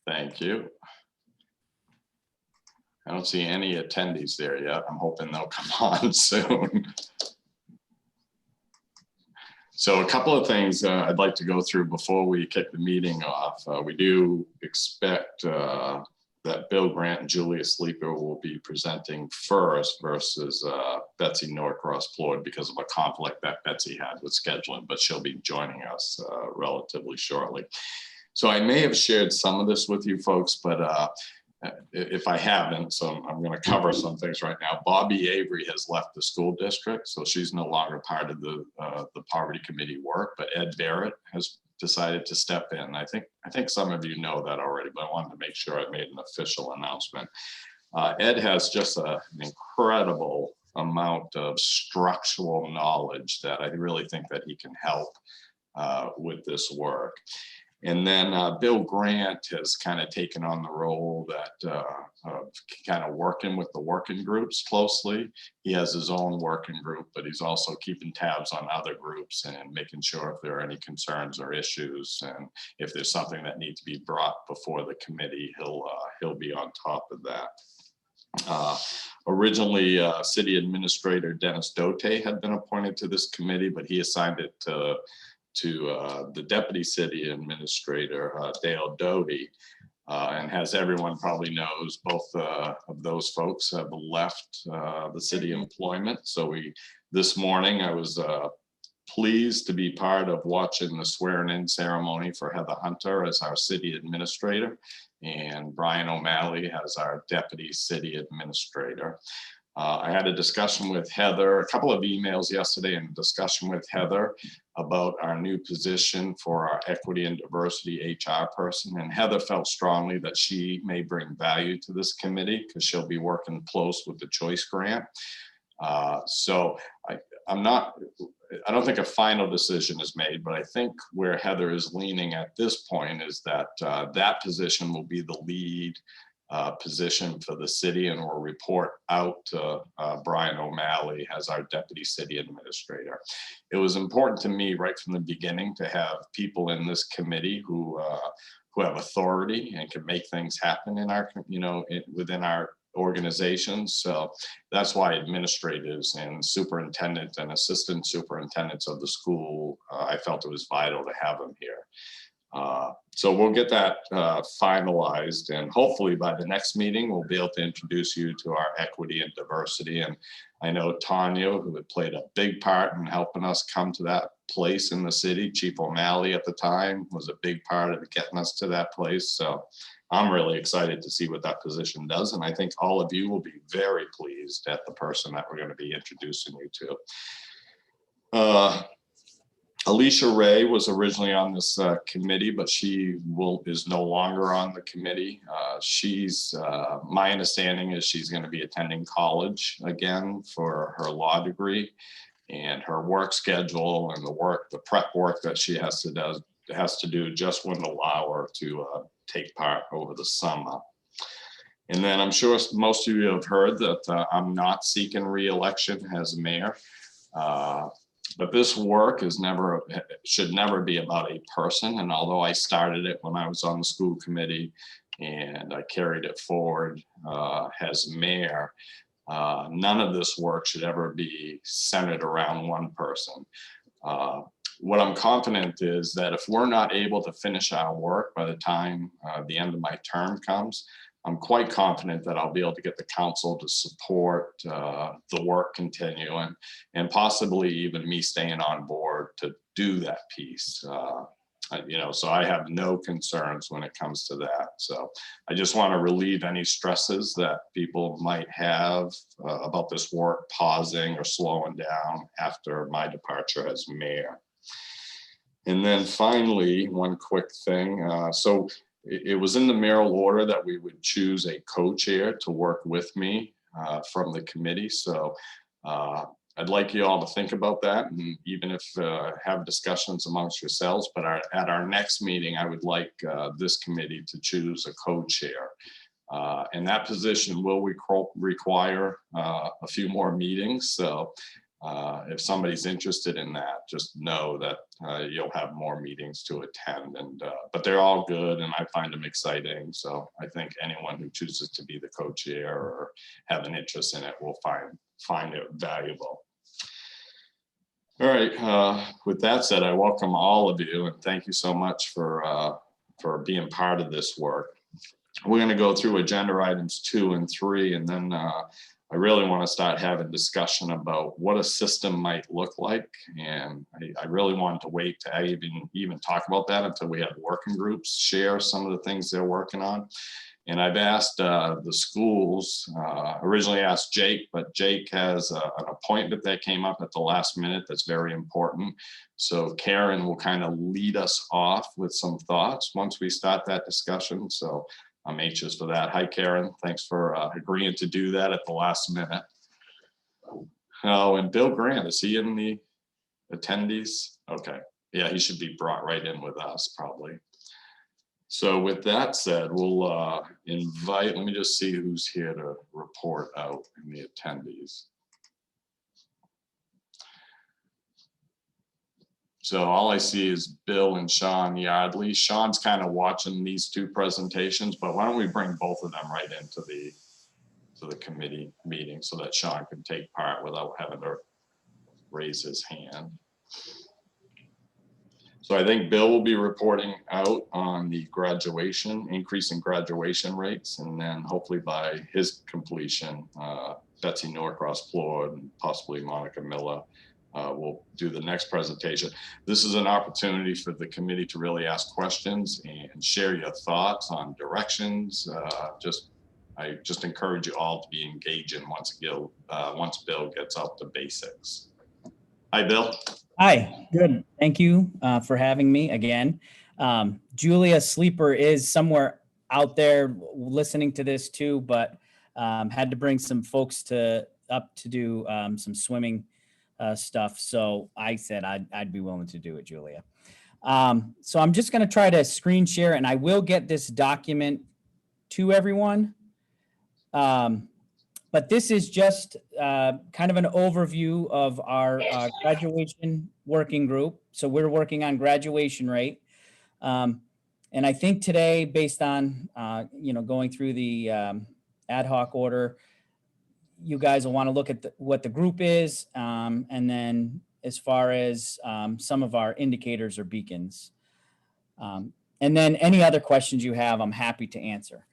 Thank you. I don't see any attendees there yet. I'm hoping they'll come on soon. So a couple of things I'd like to go through before we kick the meeting off. We do expect that Bill Grant and Julia Sleeper will be presenting first versus Betsy Norcross Plourde because of a conflict that Betsy had with scheduling, but she'll be joining us relatively shortly. So I may have shared some of this with you folks, but if I haven't, so I'm going to cover some things right now. Bobby Avery has left the school district, so she's no longer part of the poverty committee work, but Ed Barrett has decided to step in. I think some of you know that already, but I wanted to make sure I made an official announcement. Ed has just an incredible amount of structural knowledge that I really think that he can help with this work. And then Bill Grant has kind of taken on the role that of kind of working with the working groups closely. He has his own working group, but he's also keeping tabs on other groups and making sure if there are any concerns or issues, and if there's something that needs to be brought before the committee, he'll be on top of that. Originally, City Administrator Dennis Dote had been appointed to this committee, but he assigned it to the Deputy City Administrator, Dale Doty, and as everyone probably knows, both of those folks have left the city employment. So this morning I was pleased to be part of watching the swearing-in ceremony for Heather Hunter as our city administrator, and Brian O'Malley as our Deputy City Administrator. I had a discussion with Heather, a couple of emails yesterday, and a discussion with Heather about our new position for our equity and diversity HR person. And Heather felt strongly that she may bring value to this committee because she'll be working close with the choice grant. So I don't think a final decision is made, but I think where Heather is leaning at this point is that that position will be the lead position for the city, and will report out to Brian O'Malley as our Deputy City Administrator. It was important to me right from the beginning to have people in this committee who have authority and can make things happen in our, within our organizations. So that's why administrators and superintendents and assistant superintendents of the school, I felt it was vital to have them here. So we'll get that finalized, and hopefully by the next meeting, we'll be able to introduce you to our equity and diversity. And I know Tanya, who had played a big part in helping us come to that place in the city, Chief O'Malley at the time was a big part of getting us to that place. So I'm really excited to see what that position does. And I think all of you will be very pleased at the person that we're going to be introducing you to. Alicia Ray was originally on this committee, but she is no longer on the committee. My understanding is she's going to be attending college again for her law degree, and her work schedule and the prep work that she has to do just wouldn't allow her to take part over the summer. And then I'm sure most of you have heard that I'm not seeking re-election as mayor. But this work should never be about a person. And although I started it when I was on the school committee and I carried it forward as mayor, none of this work should ever be centered around one person. What I'm confident is that if we're not able to finish our work by the time the end of my term comes, I'm quite confident that I'll be able to get the council to support the work continuing, and possibly even me staying on board to do that piece. So I have no concerns when it comes to that. So I just want to relieve any stresses that people might have about this work pausing or slowing down after my departure as mayor. And then finally, one quick thing. So it was in the mayoral order that we would choose a co-chair to work with me from the committee. So I'd like you all to think about that, and even if have discussions amongst yourselves, but at our next meeting, I would like this committee to choose a co-chair. And that position will require a few more meetings. So if somebody's interested in that, just know that you'll have more meetings to attend. And but they're all good, and I find them exciting. So I think anyone who chooses to be the co-chair or have an interest in it will find it valuable. All right. With that said, I welcome all of you, and thank you so much for being part of this work. We're going to go through agenda items 2 and 3, and then I really want to start having discussion about what a system might look like. And I really wanted to wait to even talk about that until we have working groups share some of the things they're working on. And I've asked the schools, originally asked Jake, but Jake has an appointment that came up at the last minute that's very important. So Karen will kind of lead us off with some thoughts once we start that discussion. So I'm anxious for that. Hi, Karen. Thanks for agreeing to do that at the last minute. Oh, and Bill Grant, is he in the attendees? Okay. Yeah, he should be brought right in with us probably. So with that said, we'll invite, let me just see who's here to report out in the attendees. So all I see is Bill and Shawn Yardley. Shawn's kind of watching these two presentations, but why don't we bring both of them right into the committee meeting so that Shawn can take part without having to raise his hand. So I think Bill will be reporting out on the graduation, increase in graduation rates, and then hopefully by his completion, Betsy Norcross, Plourde, and possibly Monica Miller will do the next presentation. This is an opportunity for the committee to really ask questions and share your thoughts on directions. I just encourage you all to be engaging once Bill gets out the basics. Hi, Bill. Hi, good. Thank you for having me again. Julia Sleeper is somewhere out there listening to this too, but had to bring some folks up to do some swimming stuff. So I said I'd be willing to do it, Julia. So I'm just going to try to screen share, and I will get this document to everyone. But this is just kind of an overview of our graduation working group. So we're working on graduation rate. And I think today, based on, going through the ad hoc order, you guys will want to look at what the group is. And then as far as some of our indicators or beacons. And then any other questions you have, I'm happy to answer.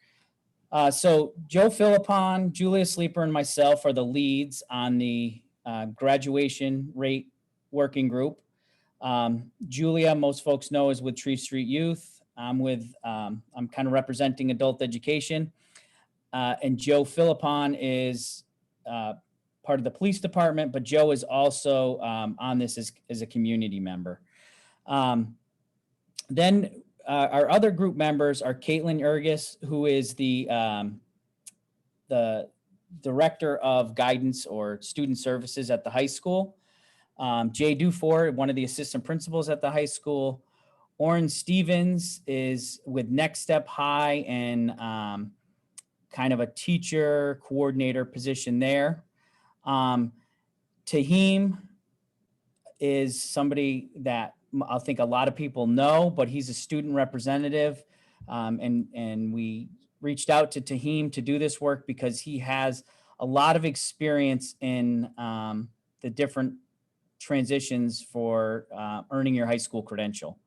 So Joe Philippon, Julia Sleeper, and myself are the leads on the graduation rate working group. Julia, most folks know, is with Tree Street Youth. I'm kind of representing adult education. And Joe Philippon is part of the police department, but Joe is also on this as a community member. Then our other group members are Caitlin Ergis, who is the director of guidance or student services at the high school. Jay Dufour, one of the assistant principals at the high school. Oren Stevens is with Next Step High and kind of a teacher coordinator position there. Tahim is somebody that I think a lot of people know, but he's a student representative. And we reached out to Tahim to do this work because he has a lot of experience in the different transitions for earning your high school credential.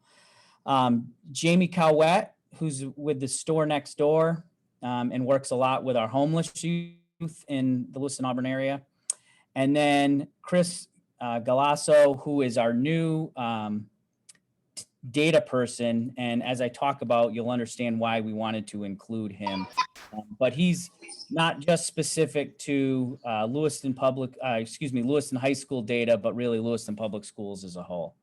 Jamie Cowett, who's with the store next door and works a lot with our homeless youth in the Lewiston-Auburn area. And then Chris Galasso, who is our new data person. And as I talk about, you'll understand why we wanted to include him. But he's not just specific to Lewiston High School data, but really Lewiston Public Schools as a whole.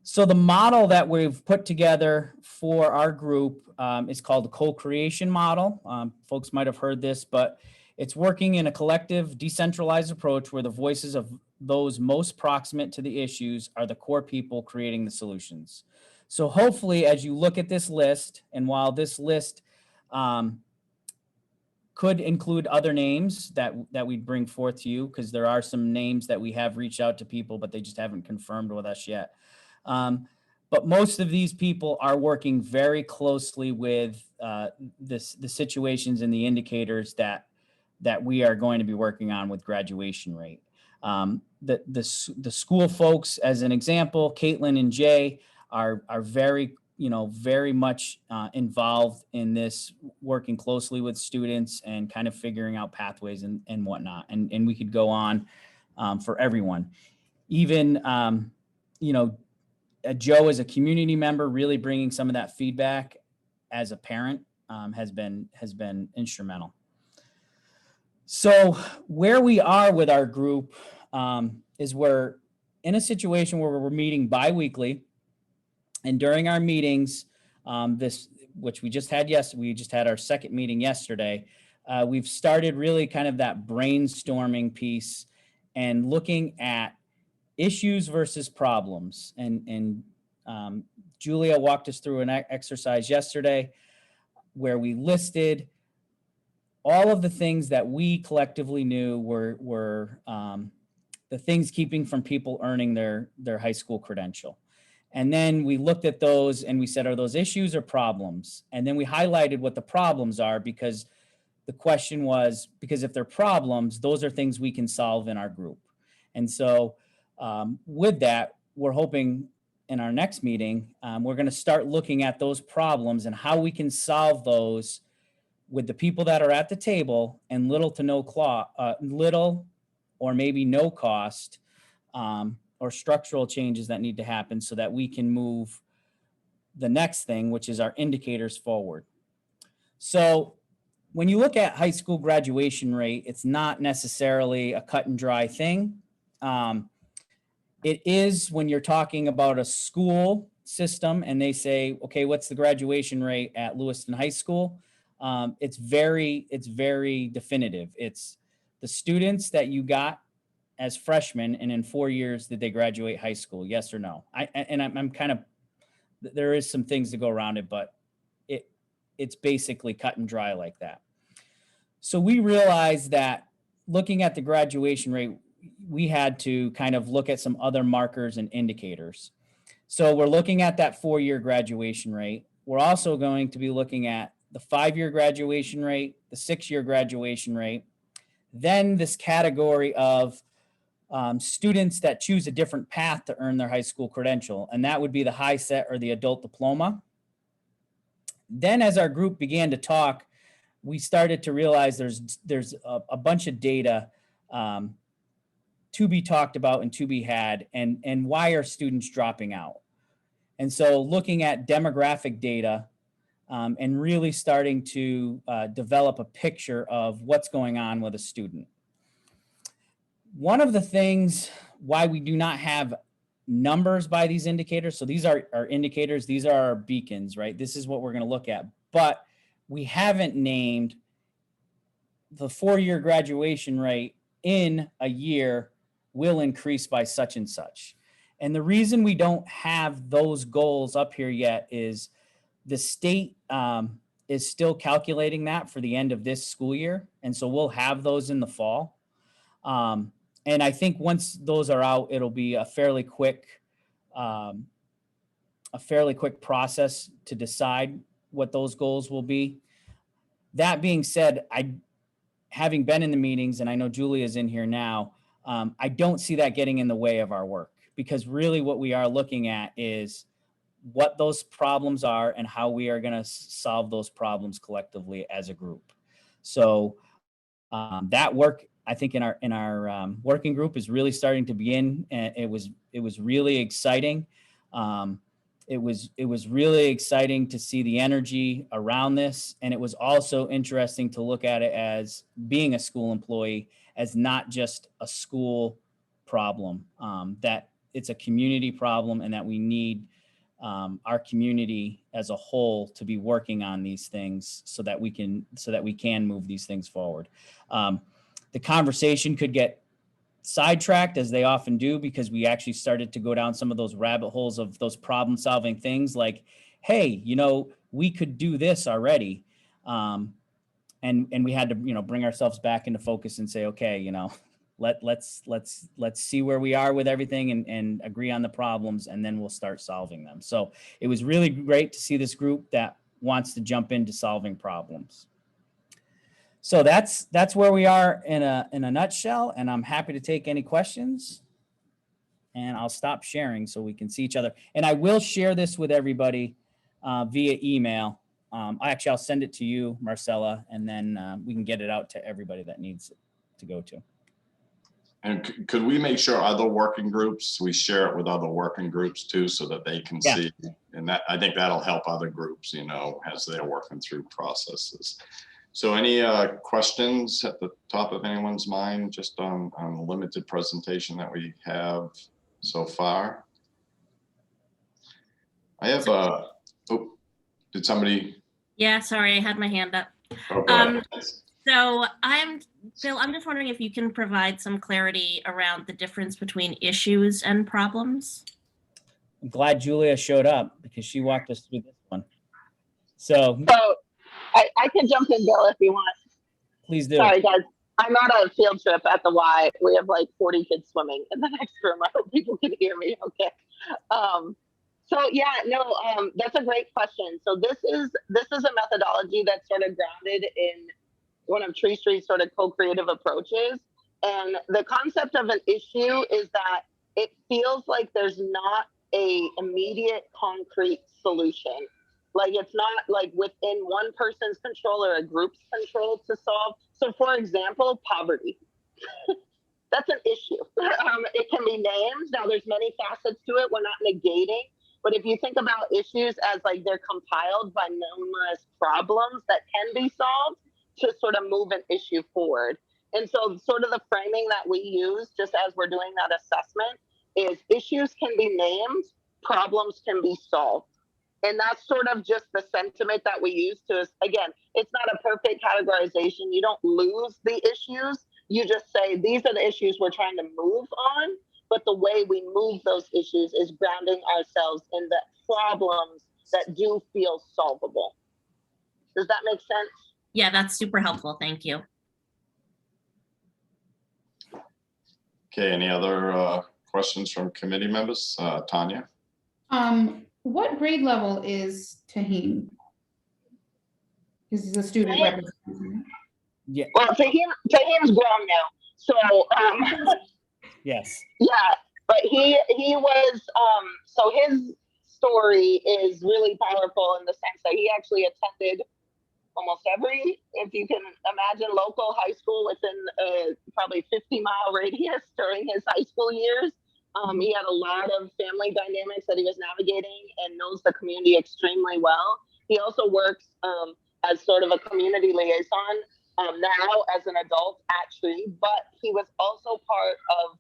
So the model that we've put together for our group is called the co-creation model. Folks might have heard this, but it's working in a collective, decentralized approach where the voices of those most proximate to the issues are the core people creating the solutions. So hopefully, as you look at this list, and while this list could include other names that we'd bring forth to you, because there are some names that we have reached out to people, but they just haven't confirmed with us yet. But most of these people are working very closely with the situations and the indicators that we are going to be working on with graduation rate. The school folks, as an example, Caitlin and Jay are very, very much involved in this, working closely with students and kind of figuring out pathways and whatnot. And we could go on for everyone. Even, Joe, as a community member, really bringing some of that feedback as a parent has been instrumental. So where we are with our group is we're in a situation where we're meeting bi-weekly, and during our meetings, which we just had we just had our second meeting yesterday. We've started really kind of that brainstorming piece and looking at issues versus problems. And Julia walked us through an exercise yesterday where we listed all of the things that we collectively knew were the things keeping from people earning their high school credential. And then we looked at those and we said, are those issues or problems? And then we highlighted what the problems are, because the question was, because if they're problems, those are things we can solve in our group. And so with that, we're hoping in our next meeting, we're going to start looking at those problems and how we can solve those with the people that are at the table, and little or maybe no cost or structural changes that need to happen so that we can move the next thing, which is our indicators, forward. So when you look at high school graduation rate, it's not necessarily a cut and dry thing. It is when you're talking about a school system and they say, okay, what's the graduation rate at Lewiston High School? It's very definitive. It's the students that you got as freshmen, and in 4 years, did they graduate high school? Yes or no? I'm kind of, there is some things to go around it, but it's basically cut and dry like that. So we realized that looking at the graduation rate, we had to kind of look at some other markers and indicators. So we're looking at that 4-year graduation rate. We're also going to be looking at the 5-year graduation rate, the 6-year graduation rate, then this category of students that choose a different path to earn their high school credential, and that would be the high set or the adult diploma. Then as our group began to talk, we started to realize there's a bunch of data to be talked about and to be had, and why are students dropping out? And so looking at demographic data and really starting to develop a picture of what's going on with a student. One of the things why we do not have numbers by these indicators, so these are our indicators, these are our beacons, right? This is what we're going to look at, but we haven't named the 4-year graduation rate in a year will increase by such and such. And the reason we don't have those goals up here yet is the state is still calculating that for the end of this school year. And so we'll have those in the fall. And I think once those are out, it'll be a fairly quick process to decide what those goals will be. That being said, having been in the meetings, and I know Julia's in here now, I don't see that getting in the way of our work, because really what we are looking at is what those problems are and how we are going to solve those problems collectively as a group. So that work, I think, in our working group is really starting to begin. And it was really exciting. It was really exciting to see the energy around this. And it was also interesting to look at it as being a school employee, as not just a school problem, that it's a community problem, and that we need our community as a whole to be working on these things so that we can move these things forward. The conversation could get sidetracked, as they often do, because we actually started to go down some of those rabbit holes of those problem solving things like, hey, we could do this already. and we had to, bring ourselves back into focus and say, okay, let's see where we are with everything and agree on the problems, and then we'll start solving them. So it was really great to see this group that wants to jump into solving problems. So that's where we are in a nutshell, and I'm happy to take any questions. And I'll stop sharing so we can see each other. And I will share this with everybody via email. Actually, I'll send it to you, Marcella, and then we can get it out to everybody that needs it to go to. And could we make sure other working groups, we share it with other working groups too, so that they can see? And that, I think that'll help other groups, as they're working through processes. So any questions at the top of anyone's mind, just on the limited presentation that we have so far? I have did somebody? Yeah, sorry, I had my hand up. Okay. So Phil, I'm just wondering if you can provide some clarity around the difference between issues and problems. I'm glad Julia showed up because she walked us through this one. So I can jump in, Bill, if you want. Please do. Sorry, guys. I'm on a field trip at the Y. We have like 40 kids swimming in the next room. I hope people can hear me okay. That's a great question. So this is a methodology that's sort of grounded in one of Tree Street's sort of co-creative approaches. And the concept of an issue is that it feels like there's not a immediate concrete solution. Like it's not like within one person's control or a group's control to solve. So for example, poverty. That's an issue. It can be named. Now there's many facets to it. We're not negating. But if you think about issues as like they're compiled by numerous problems that can be solved to sort of move an issue forward. And so sort of the framing that we use just as we're doing that assessment is issues can be named, problems can be solved. And that's sort of just the sentiment that we use to, again, it's not a perfect categorization. You don't lose the issues. You just say, these are the issues we're trying to move on. But the way we move those issues is grounding ourselves in the problems that do feel solvable. Does that make sense? Yeah, that's super helpful. Thank you. Okay, any other questions from committee members? Tanya? What grade level is Tahim? Is the student representative? Yeah. Well, Tahim's grown now. So Yes. yeah, but he was so his story is really powerful in the sense that he actually attended almost every, if you can imagine, local high school within a probably 50-mile radius during his high school years. He had a lot of family dynamics that he was navigating and knows the community extremely well. He also works as sort of a community liaison now as an adult at Tree, but he was also part of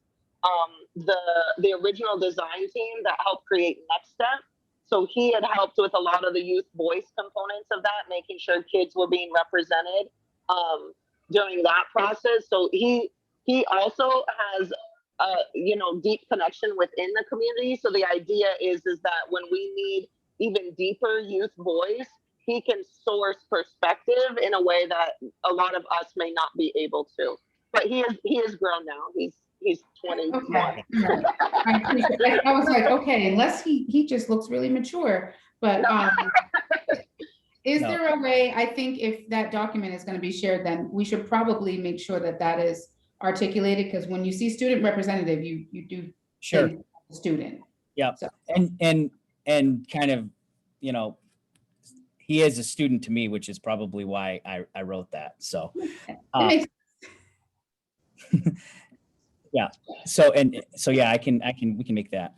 the original design team that helped create Next Step. So he had helped with a lot of the youth voice components of that, making sure kids were being represented during that process. So he also has deep connection within the community. So the idea is that when we need even deeper youth voice, he can source perspective in a way that a lot of us may not be able to. But he is grown now. He's 21. Okay. I appreciate it. I was like, okay, unless he just looks really mature. But is there a way, I think if that document is going to be shared, then we should probably make sure that that is articulated, because when you see student representative, you do Sure. think student. Yeah. So. And kind of, he is a student to me, which is probably why I wrote that. So yeah. So yeah, we can make that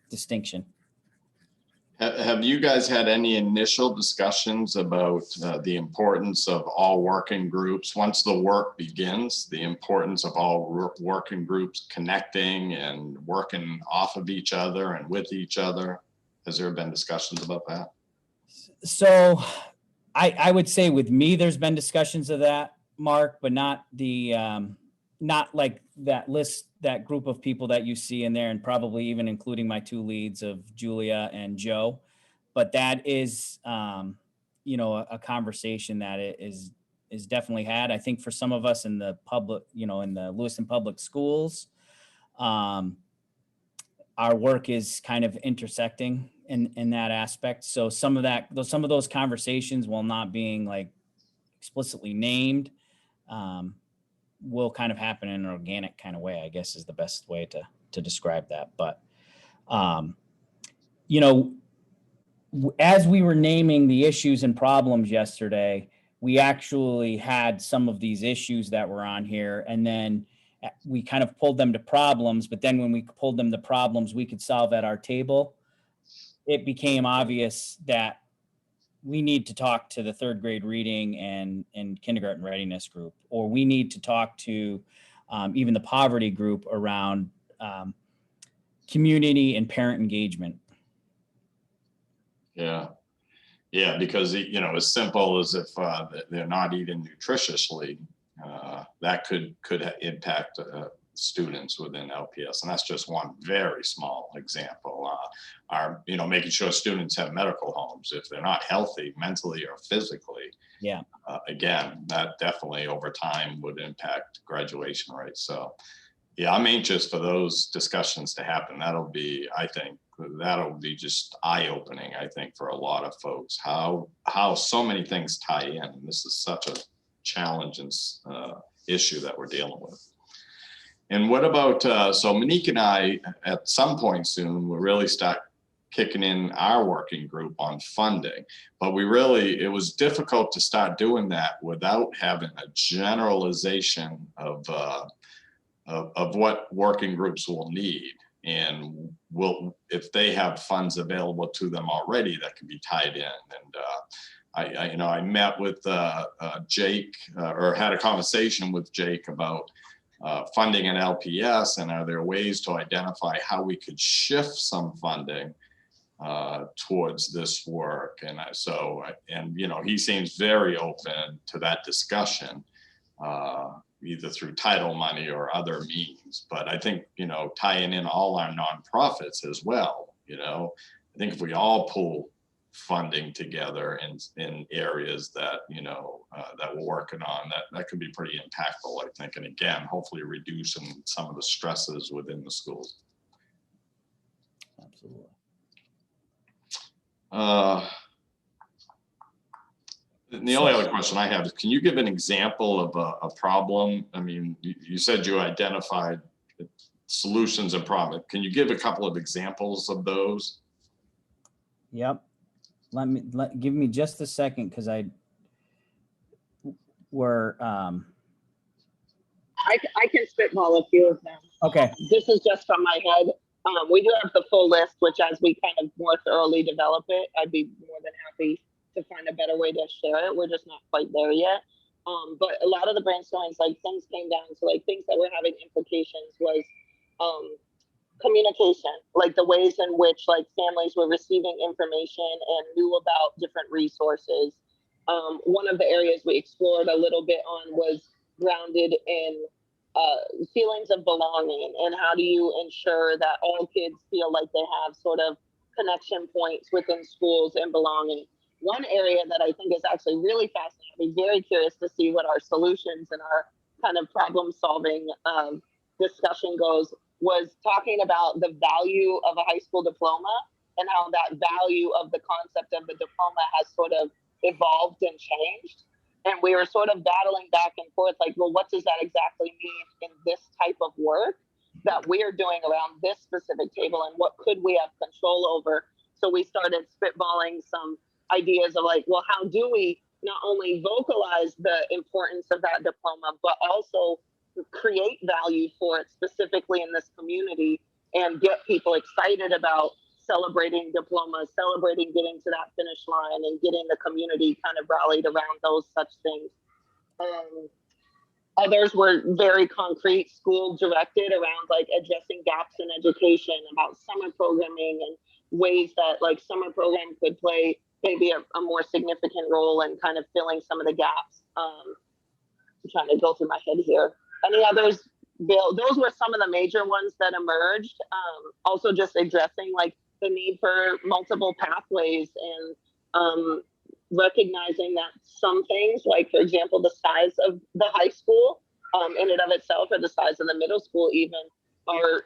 distinction. Have you guys had any initial discussions about the importance of all working groups once the work begins, the importance of all working groups connecting and working off of each other and with each other? Has there been discussions about that? So I would say with me, there's been discussions of that, Mark, but not not like that list, that group of people that you see in there, and probably even including my two leads of Julia and Joe. But that is a conversation that is definitely had. I think for some of us in the public, in the Lewiston public schools, our work is kind of intersecting in that aspect. So some of those conversations, while not being like explicitly named, will kind of happen in an organic kind of way, I guess is the best way to describe that. But, as we were naming the issues and problems yesterday, we actually had some of these issues that were on here, and then we kind of pulled them to problems. But then when we pulled them to problems we could solve at our table, it became obvious that we need to talk to the third grade reading and kindergarten readiness group, or we need to talk to even the poverty group around community and parent engagement. Yeah, because as simple as if they're not eating nutritiously, that could impact students within LPS, and that's just one very small example. Making sure students have medical homes if they're not healthy mentally or physically. Yeah. Again, that definitely over time would impact graduation rates. So, yeah, I'm anxious for those discussions to happen. That'll be just eye-opening, I think, for a lot of folks, how so many things tie in. And this is such a challenge and issue that we're dealing with. And what about, so Monique and I, at some point soon, we'll really start kicking in our working group on funding, but it was difficult to start doing that without having a generalization of what working groups will need. And if they have funds available to them already, that can be tied in. And I met with Jake, or had a conversation with Jake about funding an LPS, and are there ways to identify how we could shift some funding towards this work? And he seems very open to that discussion, either through title money or other means. But I think, tying in all our nonprofits as well, I think if we all pull funding together in areas that, that we're working on, that could be pretty impactful, I think. And again, hopefully reducing some of the stresses within the schools. Absolutely. The only other question I have is, can you give an example of a problem? I mean, you said you identified solutions and problems. Can you give a couple of examples of those? Yep. Give me just a second, because I can spitball a few of them. Okay. This is just from my head. We do have the full list, which as we kind of more thoroughly develop it, I'd be more than happy to find a better way to share it. We're just not quite there yet. But a lot of the brainstormings, things came down to things that were having implications was communication, the ways in which families were receiving information and knew about different resources. One of the areas we explored a little bit on was grounded in feelings of belonging, and how do you ensure that all kids feel like they have sort of connection points within schools and belonging. One area that I think is actually really fascinating, I'd be very curious to see what our solutions and our kind of problem solving discussion goes, was talking about the value of a high school diploma and how that value of the concept of the diploma has sort of evolved and changed. And we were sort of battling back and forth, well, what does that exactly mean in this type of work that we're doing around this specific table, and what could we have control over? So we started spitballing some ideas of well, how do we not only vocalize the importance of that diploma, but also create value for it specifically in this community, and get people excited about celebrating diplomas, celebrating getting to that finish line, and getting the community kind of rallied around those such things. Others were very concrete, school directed, around addressing gaps in education, about summer programming and ways that summer program could play maybe a more significant role in kind of filling some of the gaps. I'm trying to go through my head here. Any others, Bill? Those were some of the major ones that emerged. Also just addressing the need for multiple pathways, and recognizing that some things, like for example, the size of the high school in and of itself, or the size of the middle school even, are,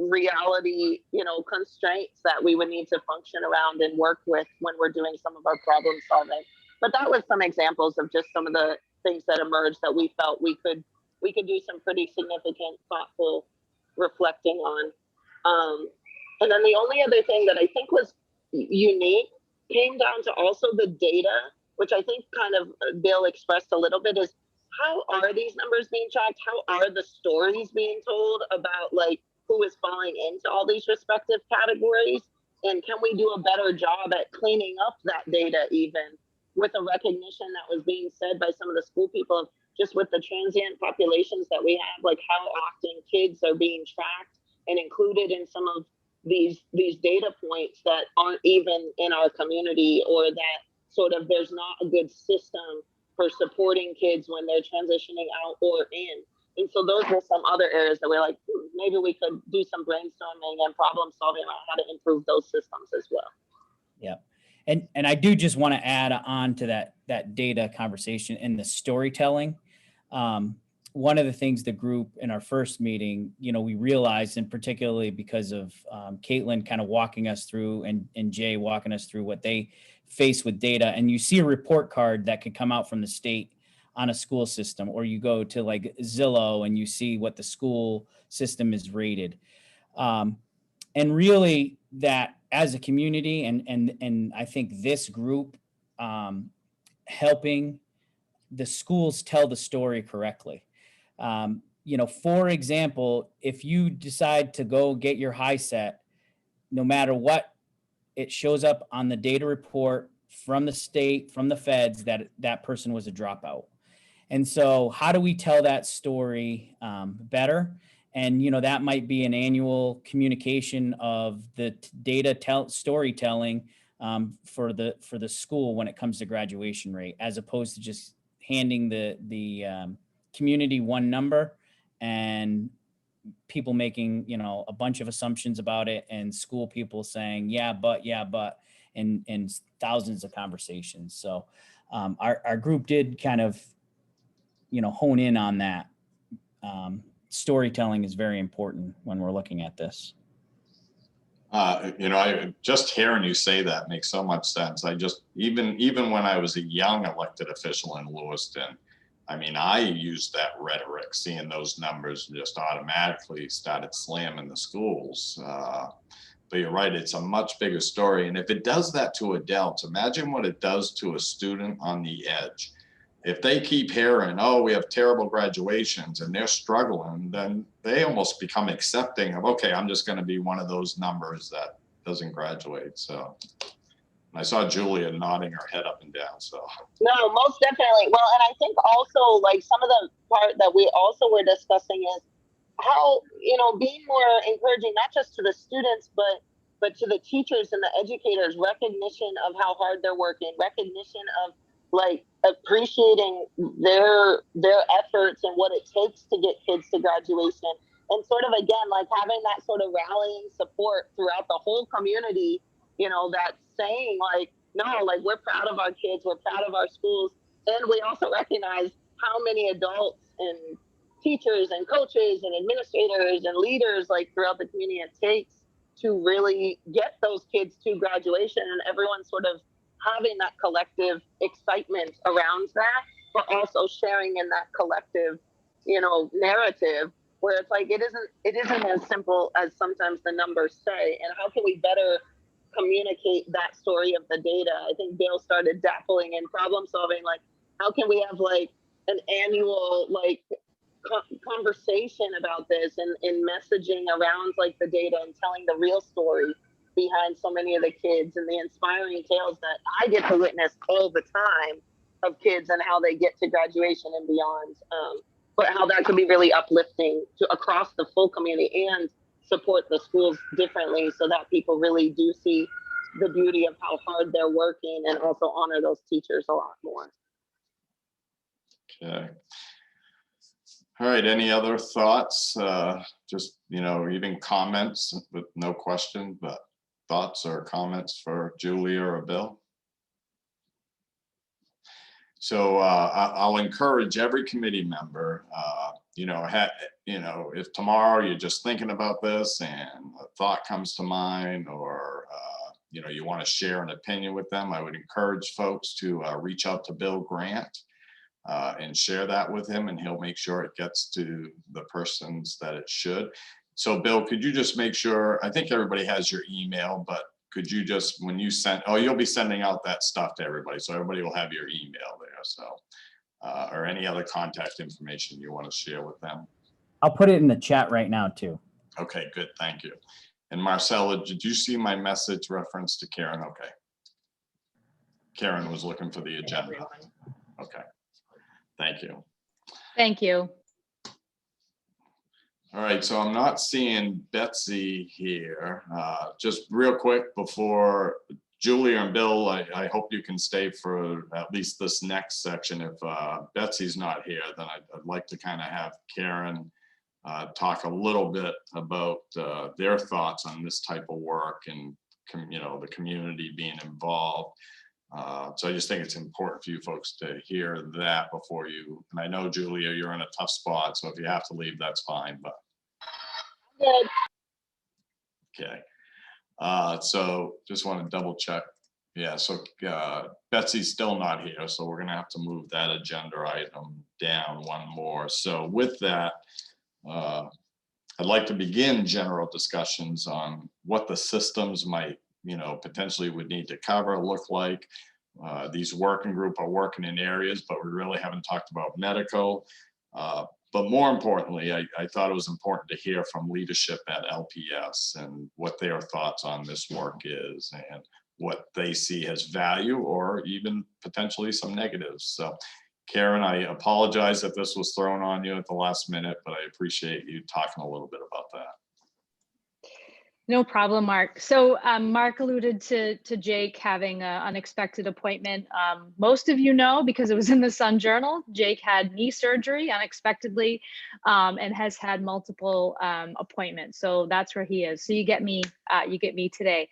reality, constraints that we would need to function around and work with when we're doing some of our problem solving. But that was some examples of just some of the things that emerged that we felt we could do some pretty significant, thoughtful reflecting on. And then the only other thing that I think was unique came down to also the data, which I think kind of Bill expressed a little bit, is how are these numbers being tracked? How are the stories being told about like who is falling into all these respective categories? And can we do a better job at cleaning up that data, even with a recognition that was being said by some of the school people, just with the transient populations that we have, like how often kids are being tracked and included in some of these data points that aren't even in our community, or that sort of there's not a good system for supporting kids when they're transitioning out or in. And so those were some other areas that we're like, maybe we could do some brainstorming and problem solving around how to improve those systems as well. Yeah. And I do just want to add on to that data conversation and the storytelling. One of the things the group in our first meeting, we realized, and particularly because of Caitlin kind of walking us through and Jay walking us through what they face with data, and you see a report card that could come out from the state on a school system, or you go to like Zillow and you see what the school system is rated. And really that as a community, and I think this group helping the schools tell the story correctly. For example, if you decide to go get your high set, no matter what, it shows up on the data report from the state, from the feds, that person was a dropout. And so how do we tell that story better? And, that might be an annual communication of the data storytelling for the school when it comes to graduation rate, as opposed to just handing the community one number and people making, a bunch of assumptions about it, and school people saying, yeah, but, and thousands of conversations. So our group did kind of, hone in on that. Storytelling is very important when we're looking at this. I just hearing you say that makes so much sense. I just, even when I was a young elected official in Lewiston, I used that rhetoric, seeing those numbers, just automatically started slamming the schools. But you're right, it's a much bigger story. And if it does that to adults, imagine what it does to a student on the edge. If they keep hearing, oh, we have terrible graduations and they're struggling, then they almost become accepting of, okay, I'm just going to be one of those numbers that doesn't graduate. So I saw Julia nodding her head up and down. So no, most definitely. Well, and I think also like some of the part that we also were discussing is how, being more encouraging, not just to the students, but to the teachers and the educators, recognition of how hard they're working, recognition of like appreciating their efforts and what it takes to get kids to graduation, and sort of again like having that sort of rallying support throughout the whole community, that's saying like, no, like we're proud of our kids, we're proud of our schools, and we also recognize how many adults and teachers and coaches and administrators and leaders like throughout the community it takes to really get those kids to graduation, and everyone sort of having that collective excitement around that, but also sharing in that collective, narrative where it's like, it isn't as simple as sometimes the numbers say. And how can we better communicate that story of the data? I think Bill started dabbling in problem solving, like how can we have like an annual like conversation about this and messaging around like the data and telling the real story behind so many of the kids and the inspiring tales that I get to witness all the time of kids and how they get to graduation and beyond. But how that could be really uplifting to across the full community and support the schools differently so that people really do see the beauty of how hard they're working and also honor those teachers a lot more. Okay. All right, any other thoughts? Just, even comments with no question, but thoughts or comments for Julia or Bill? So I'll encourage every committee member, if tomorrow you're just thinking about this and a thought comes to mind, or you want to share an opinion with them, I would encourage folks to reach out to Bill Grant and share that with him, and he'll make sure it gets to the persons that it should. So Bill, could you just make sure, I think everybody has your email, but could you just, when you send, you'll be sending out that stuff to everybody, so everybody will have your email there. So, or any other contact information you want to share with them. I'll put it in the chat right now too. Okay, good, thank you. And Marcella, did you see my message reference to Karen? Okay. Karen was looking for the agenda. Okay, thank you. Thank you. All right, so I'm not seeing Betsy here. Just real quick before Julia and Bill, I hope you can stay for at least this next section. If Betsy's not here, then I'd like to kind of have Karen talk a little bit about their thoughts on this type of work and the community being involved. So I just think it's important for you folks to hear that before you, and I know Julia, you're in a tough spot, so if you have to leave, that's fine, but. Good. Okay, so just want to double check. Yeah, so Betsy's still not here, so we're gonna have to move that agenda item down one more. So with that, I'd like to begin general discussions on what the systems might, potentially would need to cover, look like. These working group are working in areas, but we really haven't talked about medical. But more importantly, I thought it was important to hear from leadership at LPS and what their thoughts on this work is and what they see as value or even potentially some negatives. So Karen, I apologize that this was thrown on you at the last minute, but I appreciate you talking a little bit about that. No problem, Mark. So Mark alluded to Jake having an unexpected appointment. Most of you know, because it was in the Sun Journal, Jake had knee surgery unexpectedly and has had multiple appointments. So that's where he is. So you get me today.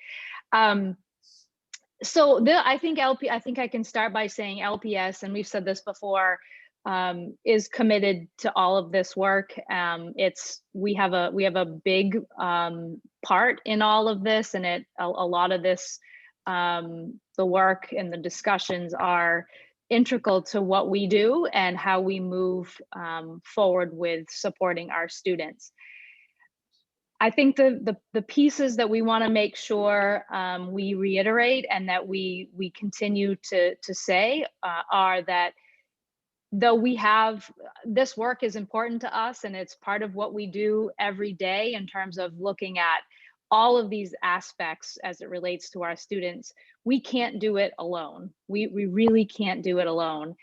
So I think I can start by saying LPS, and we've said this before, is committed to all of this work. We have a big part in all of this, and a lot of this, the work and the discussions are integral to what we do and how we move forward with supporting our students. I think the pieces that we want to make sure we reiterate and that we continue to say are that though this work is important to us and it's part of what we do every day in terms of looking at all of these aspects as it relates to our students, we can't do it alone. We really can't do it alone.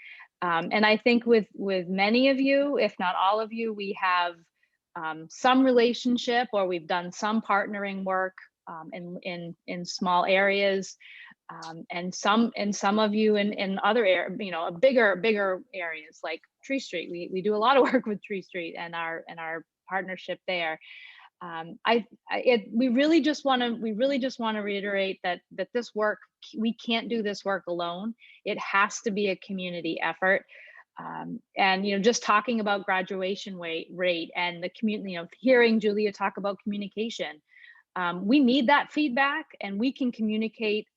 And I think with many of you, if not all of you, we have some relationship or we've done some partnering work in small areas. And some of you in other areas, bigger areas like Tree Street. We do a lot of work with Tree Street and our partnership there. We really just want to reiterate that this work, we can't do this work alone. It has to be a community effort. And just talking about graduation rate and the community, hearing Julia talk about communication. We need that feedback, and we can communicate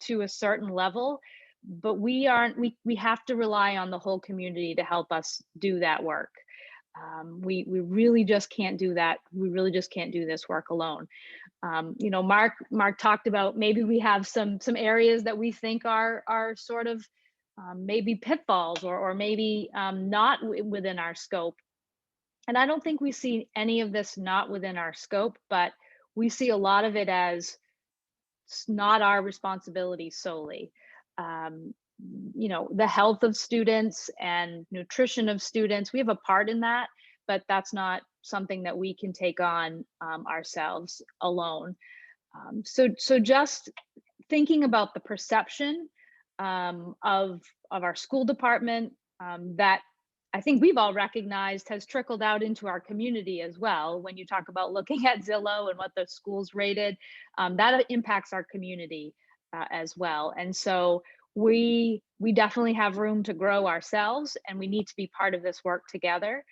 to a certain level, but we have to rely on the whole community to help us do that work. We really just can't do that. We really just can't do this work alone. Mark talked about maybe we have some areas that we think are sort of maybe pitfalls or maybe not within our scope. And I don't think we see any of this not within our scope, but we see a lot of it as it's not our responsibility solely. The health of students and nutrition of students, we have a part in that, but that's not something that we can take on ourselves alone. So just thinking about the perception of our school department that I think we've all recognized has trickled out into our community as well. When you talk about looking at Zillow and what the schools rated, that impacts our community as well. And so we definitely have room to grow ourselves, and we need to be part of this work together.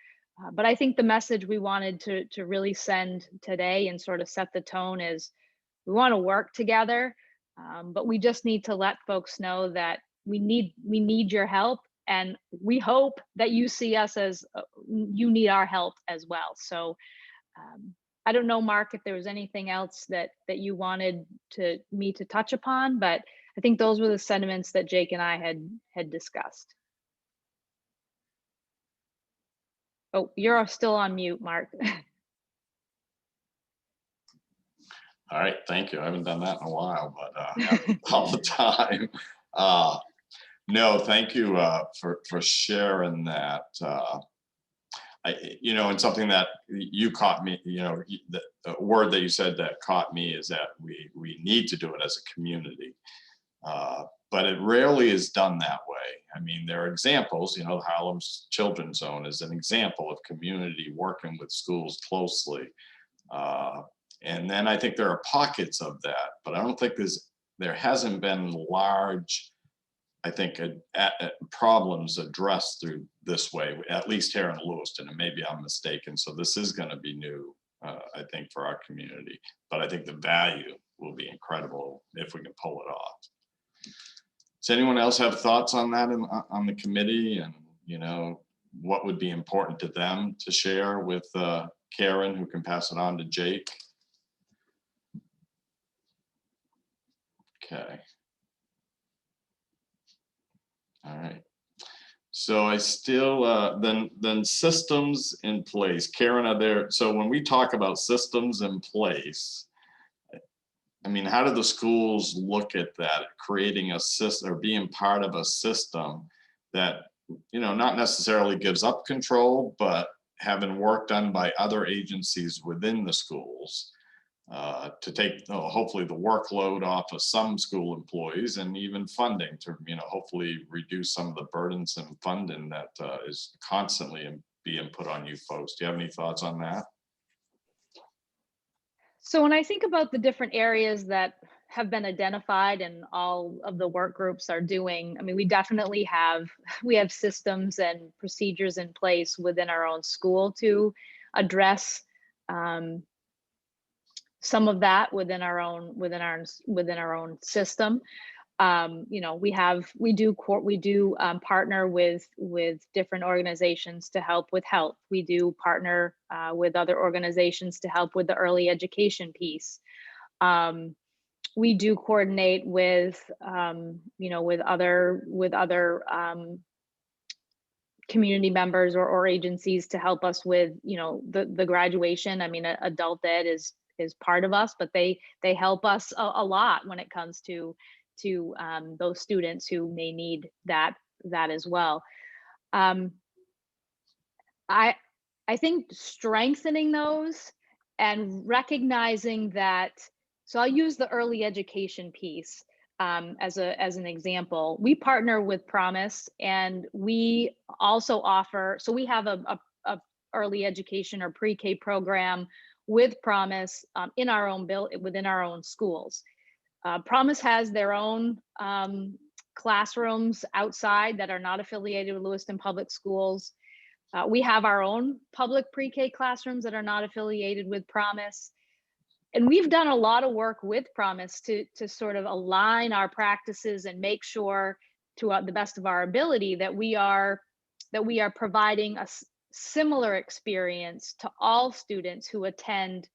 But I think the message we wanted to really send today and sort of set the tone is we want to work together, but we just need to let folks know that we need your help, and we hope that you see us as you need our help as well. So I don't know, Mark, if there was anything else that you wanted me to touch upon, but I think those were the sentiments that Jake and I had discussed. Oh, you're still on mute, Mark. All right, thank you. I haven't done that in a while, but all the time. No, thank you for sharing that. And something that you caught me, the word that you said that caught me is that we need to do it as a community. But it rarely is done that way. I mean, there are examples, Harlem's Children's Zone is an example of community working with schools closely. And then I think there are pockets of that, but I don't think there hasn't been large, I think, problems addressed through this way, at least here in Lewiston, and maybe I'm mistaken. So this is going to be new, I think, for our community, but I think the value will be incredible if we can pull it off. Does anyone else have thoughts on that on the committee, and what would be important to them to share with Karen, who can pass it on to Jake? Okay. All right. So I still then systems in place. Karen, are there? So when we talk about systems in place, I mean, how do the schools look at that, creating a system or being part of a system that, not necessarily gives up control, but having work done by other agencies within the schools to take, hopefully, the workload off of some school employees, and even funding to, hopefully reduce some of the burdensome funding that is constantly being put on you folks. Do you have any thoughts on that? So when I think about the different areas that have been identified and all of the work groups are doing, I mean, we definitely have systems and procedures in place within our own school to address some of that within our own system. We do partner with different organizations to help with health. We do partner with other organizations to help with the early education piece. We do coordinate with other community members or agencies to help us with the graduation. I mean, adult ed is part of us, but they help us a lot when it comes to those students who may need that as well. I think strengthening those and recognizing that. So I'll use the early education piece as an example. We partner with Promise, and we also offer. So we have a early education or pre-K program with Promise within our own schools. Promise has their own classrooms outside that are not affiliated with Lewiston Public Schools. We have our own public pre-K classrooms that are not affiliated with Promise. And we've done a lot of work with Promise to sort of align our practices and make sure, to the best of our ability, that we are providing a similar experience to all students who attend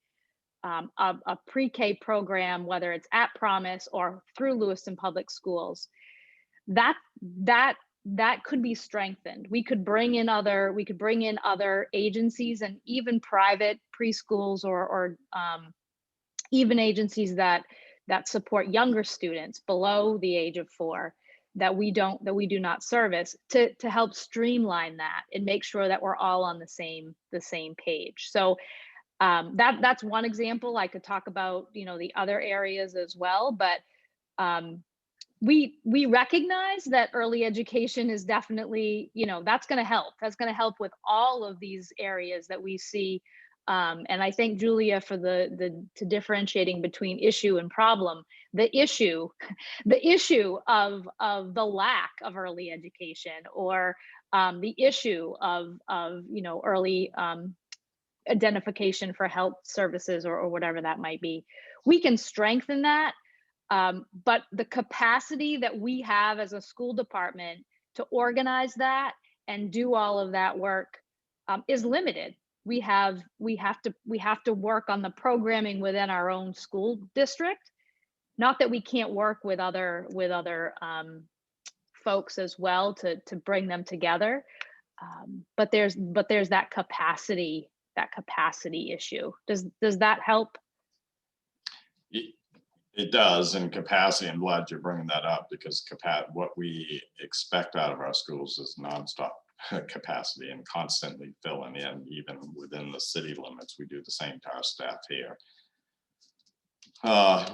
a pre-K program, whether it's at Promise or through Lewiston Public Schools. That could be strengthened. We could bring in other agencies and even private preschools or even agencies that support younger students below the age of 4 that we do not service, to help streamline that and make sure that we're all on the same page. So that's one example. I could talk about the other areas as well, but we recognize that early education is definitely, that's going to help. That's going to help with all of these areas that we see And I thank Julia for to differentiating between issue and problem. The issue of the lack of early education, or the issue of early identification for health services, or whatever that might be. We can strengthen that, but the capacity that we have as a school department to organize that and do all of that work is limited. We have to work on the programming within our own school district. Not that we can't work with other folks as well to bring them together, but there's that capacity issue. Does that help? It does, and capacity. I'm glad you're bringing that up, because what we expect out of our schools is nonstop capacity and constantly filling in, even within the city limits. We do the same to our staff here.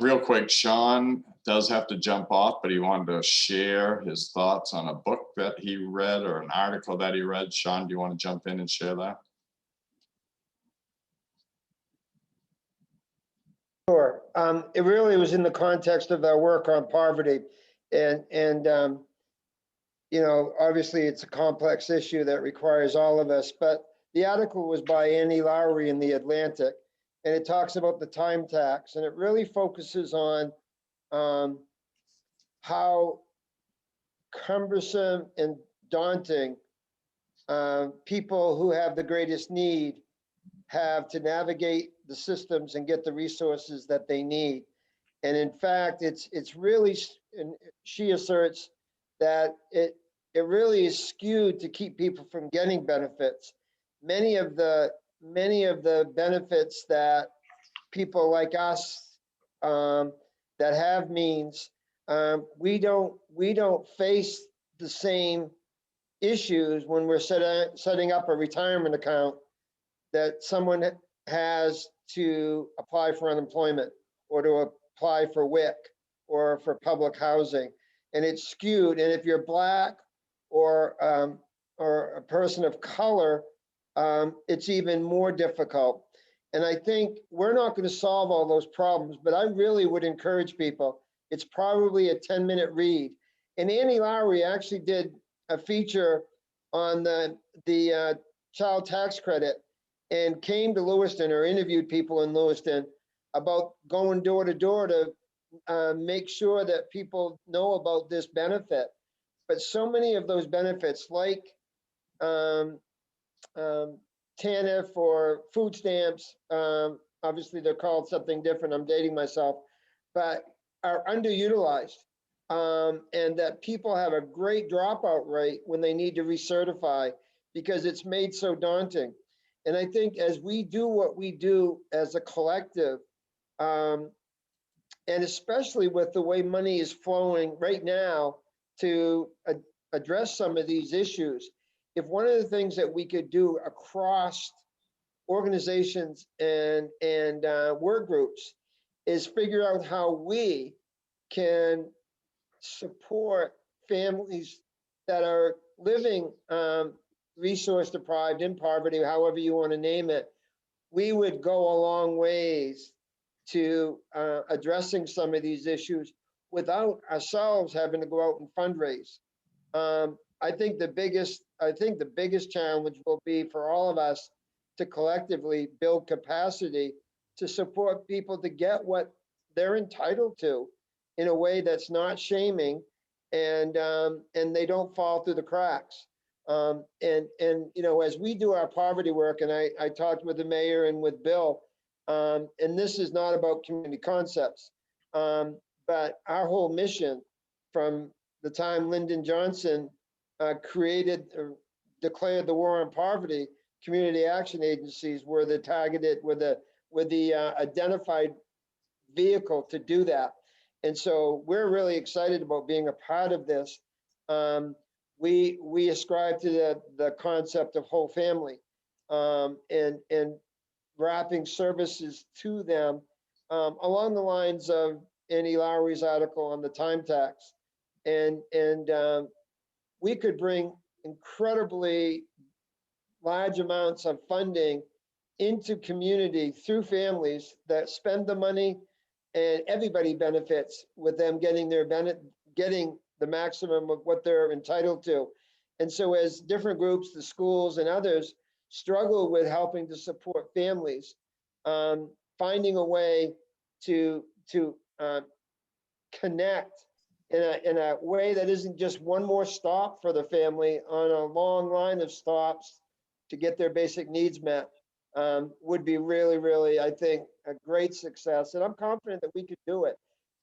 Real quick, Shawn does have to jump off, but he wanted to share his thoughts on a book that he read, or an article that he read. Shawn, do you want to jump in and share that? Sure. It really was in the context of our work on poverty, and obviously it's a complex issue that requires all of us, but the article was by Annie Lowry in The Atlantic, and it talks about the time tax, and it really focuses on how cumbersome and daunting people who have the greatest need have to navigate the systems and get the resources that they need. And in fact, it's really, and she asserts that it really is skewed to keep people from getting benefits. Many of the benefits that people like us that have means, we don't face the same issues when we're setting up a retirement account that someone has to apply for unemployment, or to apply for WIC, or for public housing. And it's skewed. And if you're Black or a person of color, it's even more difficult. And I think we're not going to solve all those problems, but I really would encourage people. It's probably a 10-minute read. And Annie Lowry actually did a feature on the child tax credit, and came to Lewiston, or interviewed people in Lewiston about going door to door to make sure that people know about this benefit. But so many of those benefits, like TANF or food stamps, obviously they're called something different, I'm dating myself, but are underutilized. And that people have a great dropout rate when they need to recertify, because it's made so daunting. And I think as we do what we do as a collective, and especially with the way money is flowing right now to address some of these issues, if one of the things that we could do across organizations and work groups is figure out how we can support families that are living resource deprived, in poverty, however you want to name it, we would go a long ways to addressing some of these issues without ourselves having to go out and fundraise. I think the biggest challenge will be for all of us to collectively build capacity to support people to get what they're entitled to in a way that's not shaming, and they don't fall through the cracks. As we do our poverty work, and I talked with the mayor and with Bill, and this is not about community concepts, but our whole mission from the time Lyndon Johnson declared the war on poverty, community action agencies were the targeted, with the identified vehicle to do that. And so we're really excited about being a part of this. We ascribe to the concept of whole family, and wrapping services to them along the lines of Annie Lowry's article on the time tax. And we could bring incredibly large amounts of funding into community through families that spend the money, and everybody benefits with them getting getting the maximum of what they're entitled to. And so as different groups, the schools and others struggle with helping to support families, finding a way to connect in a way that isn't just one more stop for the family on a long line of stops to get their basic needs met, would be really, really, I think, a great success. And I'm confident that we could do it.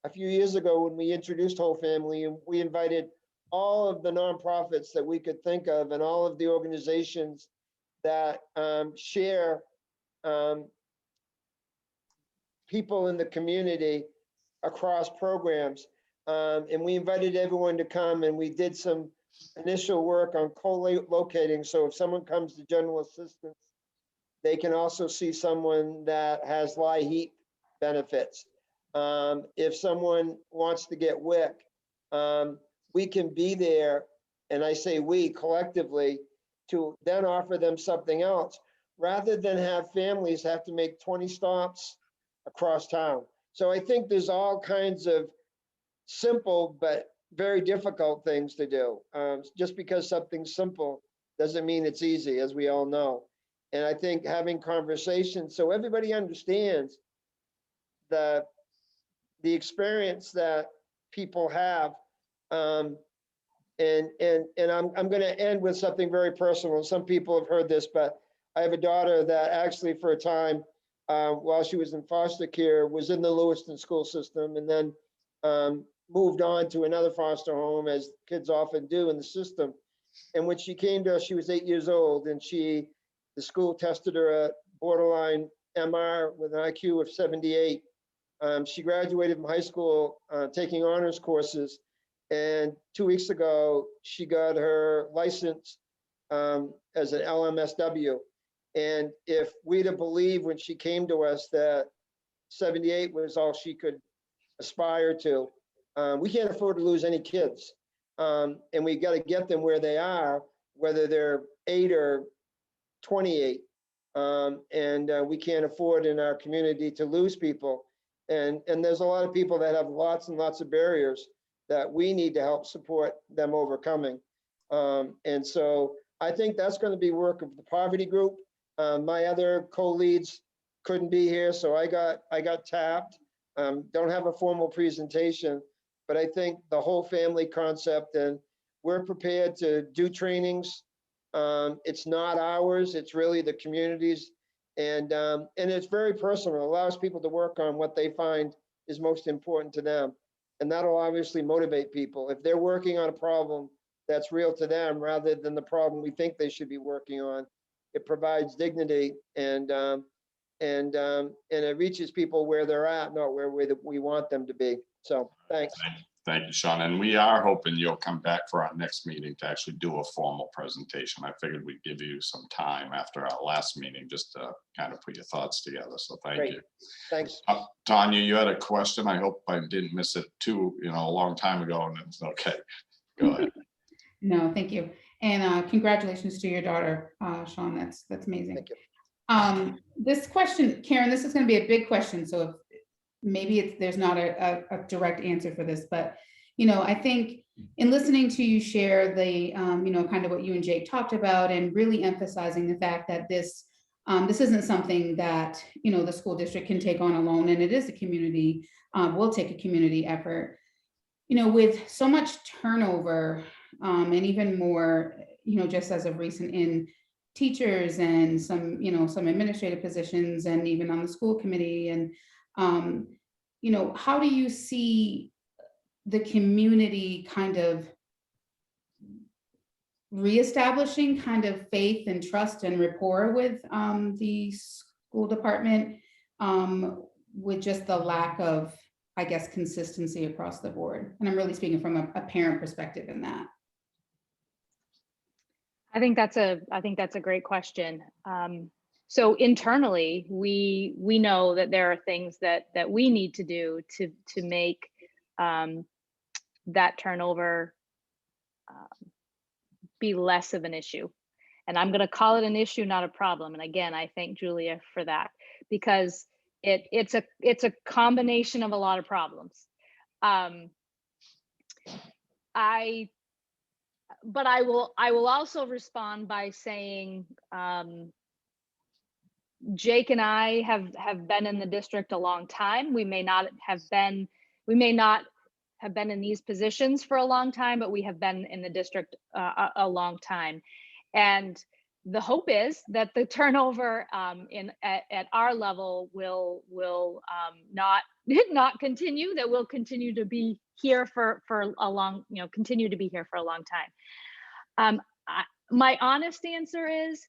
A few years ago, when we introduced Whole Family, and we invited all of the nonprofits that we could think of and all of the organizations that share people in the community across programs. And we invited everyone to come, and we did some initial work on co-locating. So if someone comes to general assistance, they can also see someone that has LIHEAP benefits. If someone wants to get WIC, we can be there, and I say we collectively, to then offer them something else, rather than have families have to make 20 stops across town. So I think there's all kinds of simple but very difficult things to do. Just because something's simple doesn't mean it's easy, as we all know. And I think having conversations so everybody understands the experience that people have. And I'm going to end with something very personal. Some people have heard this, but I have a daughter that actually, for a time, while she was in foster care, was in the Lewiston school system, and then moved on to another foster home, as kids often do in the system. And when she came to us, she was 8 years old, and the school tested her at borderline MR with an IQ of 78. She graduated from high school taking honors courses, and 2 weeks ago, she got her license as an LMSW. And if we'd have believed when she came to us that 78 was all she could aspire to, we can't afford to lose any kids. And we got to get them where they are, whether they're 8 or 28. And we can't afford in our community to lose people. And there's a lot of people that have lots and lots of barriers that we need to help support them overcoming. And so I think that's going to be work of the poverty group. My other co-leads couldn't be here, so I got tapped. Don't have a formal presentation, but I think the whole family concept, and we're prepared to do trainings. It's not ours, it's really the community's. And it's very personal. It allows people to work on what they find is most important to them. And that'll obviously motivate people. If they're working on a problem that's real to them rather than the problem we think they should be working on, it provides dignity, and it reaches people where they're at, not where we want them to be. So thanks. Thank you, Shawn. And we are hoping you'll come back for our next meeting to actually do a formal presentation. I figured we'd give you some time after our last meeting just to kind of put your thoughts together. So thank Great. you. Thanks. Tanya, you had a question. I hope I didn't miss it too, a long time ago, and it's okay. Go ahead. No, thank you. And congratulations to your daughter, Shawn. That's amazing. Thank you. This question, Karen, this is going to be a big question. So if maybe there's not a direct answer for this, but, I think in listening to you share the, kind of what you and Jake talked about, and really emphasizing the fact that this isn't something that, the school district can take on alone, and it is a community, will take a community effort. With so much turnover, and even more, just as of recent in teachers and some, some administrative positions, and even on the school committee, and how do you see the community kind of reestablishing kind of faith and trust and rapport with the school department, with just the lack of, I guess, consistency across the board? And I'm really speaking from a parent perspective in that. I think that's a great question. So internally, we know that there are things that we need to do to make that turnover be less of an issue. And I'm going to call it an issue, not a problem. And again, I thank Julia for that, because it's a combination of a lot of problems. I will also respond by saying, Jake and I have been in the district a long time. We may not have been in these positions for a long time, but we have been in the district a long time. And the hope is that the turnover at our level will not continue, that we'll continue to be here for a long, continue to be here for a long time. My honest answer is,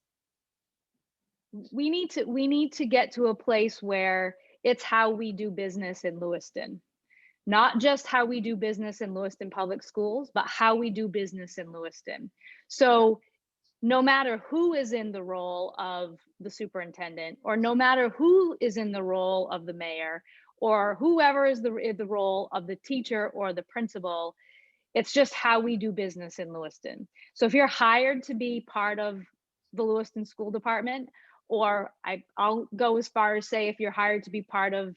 we need to get to a place where it's how we do business in Lewiston. Not just how we do business in Lewiston Public Schools, but how we do business in Lewiston. So no matter who is in the role of the superintendent, or no matter who is in the role of the mayor, or whoever is the role of the teacher or the principal, it's just how we do business in Lewiston. So if you're hired to be part of the Lewiston School Department, or I'll go as far as say, if you're hired to be part of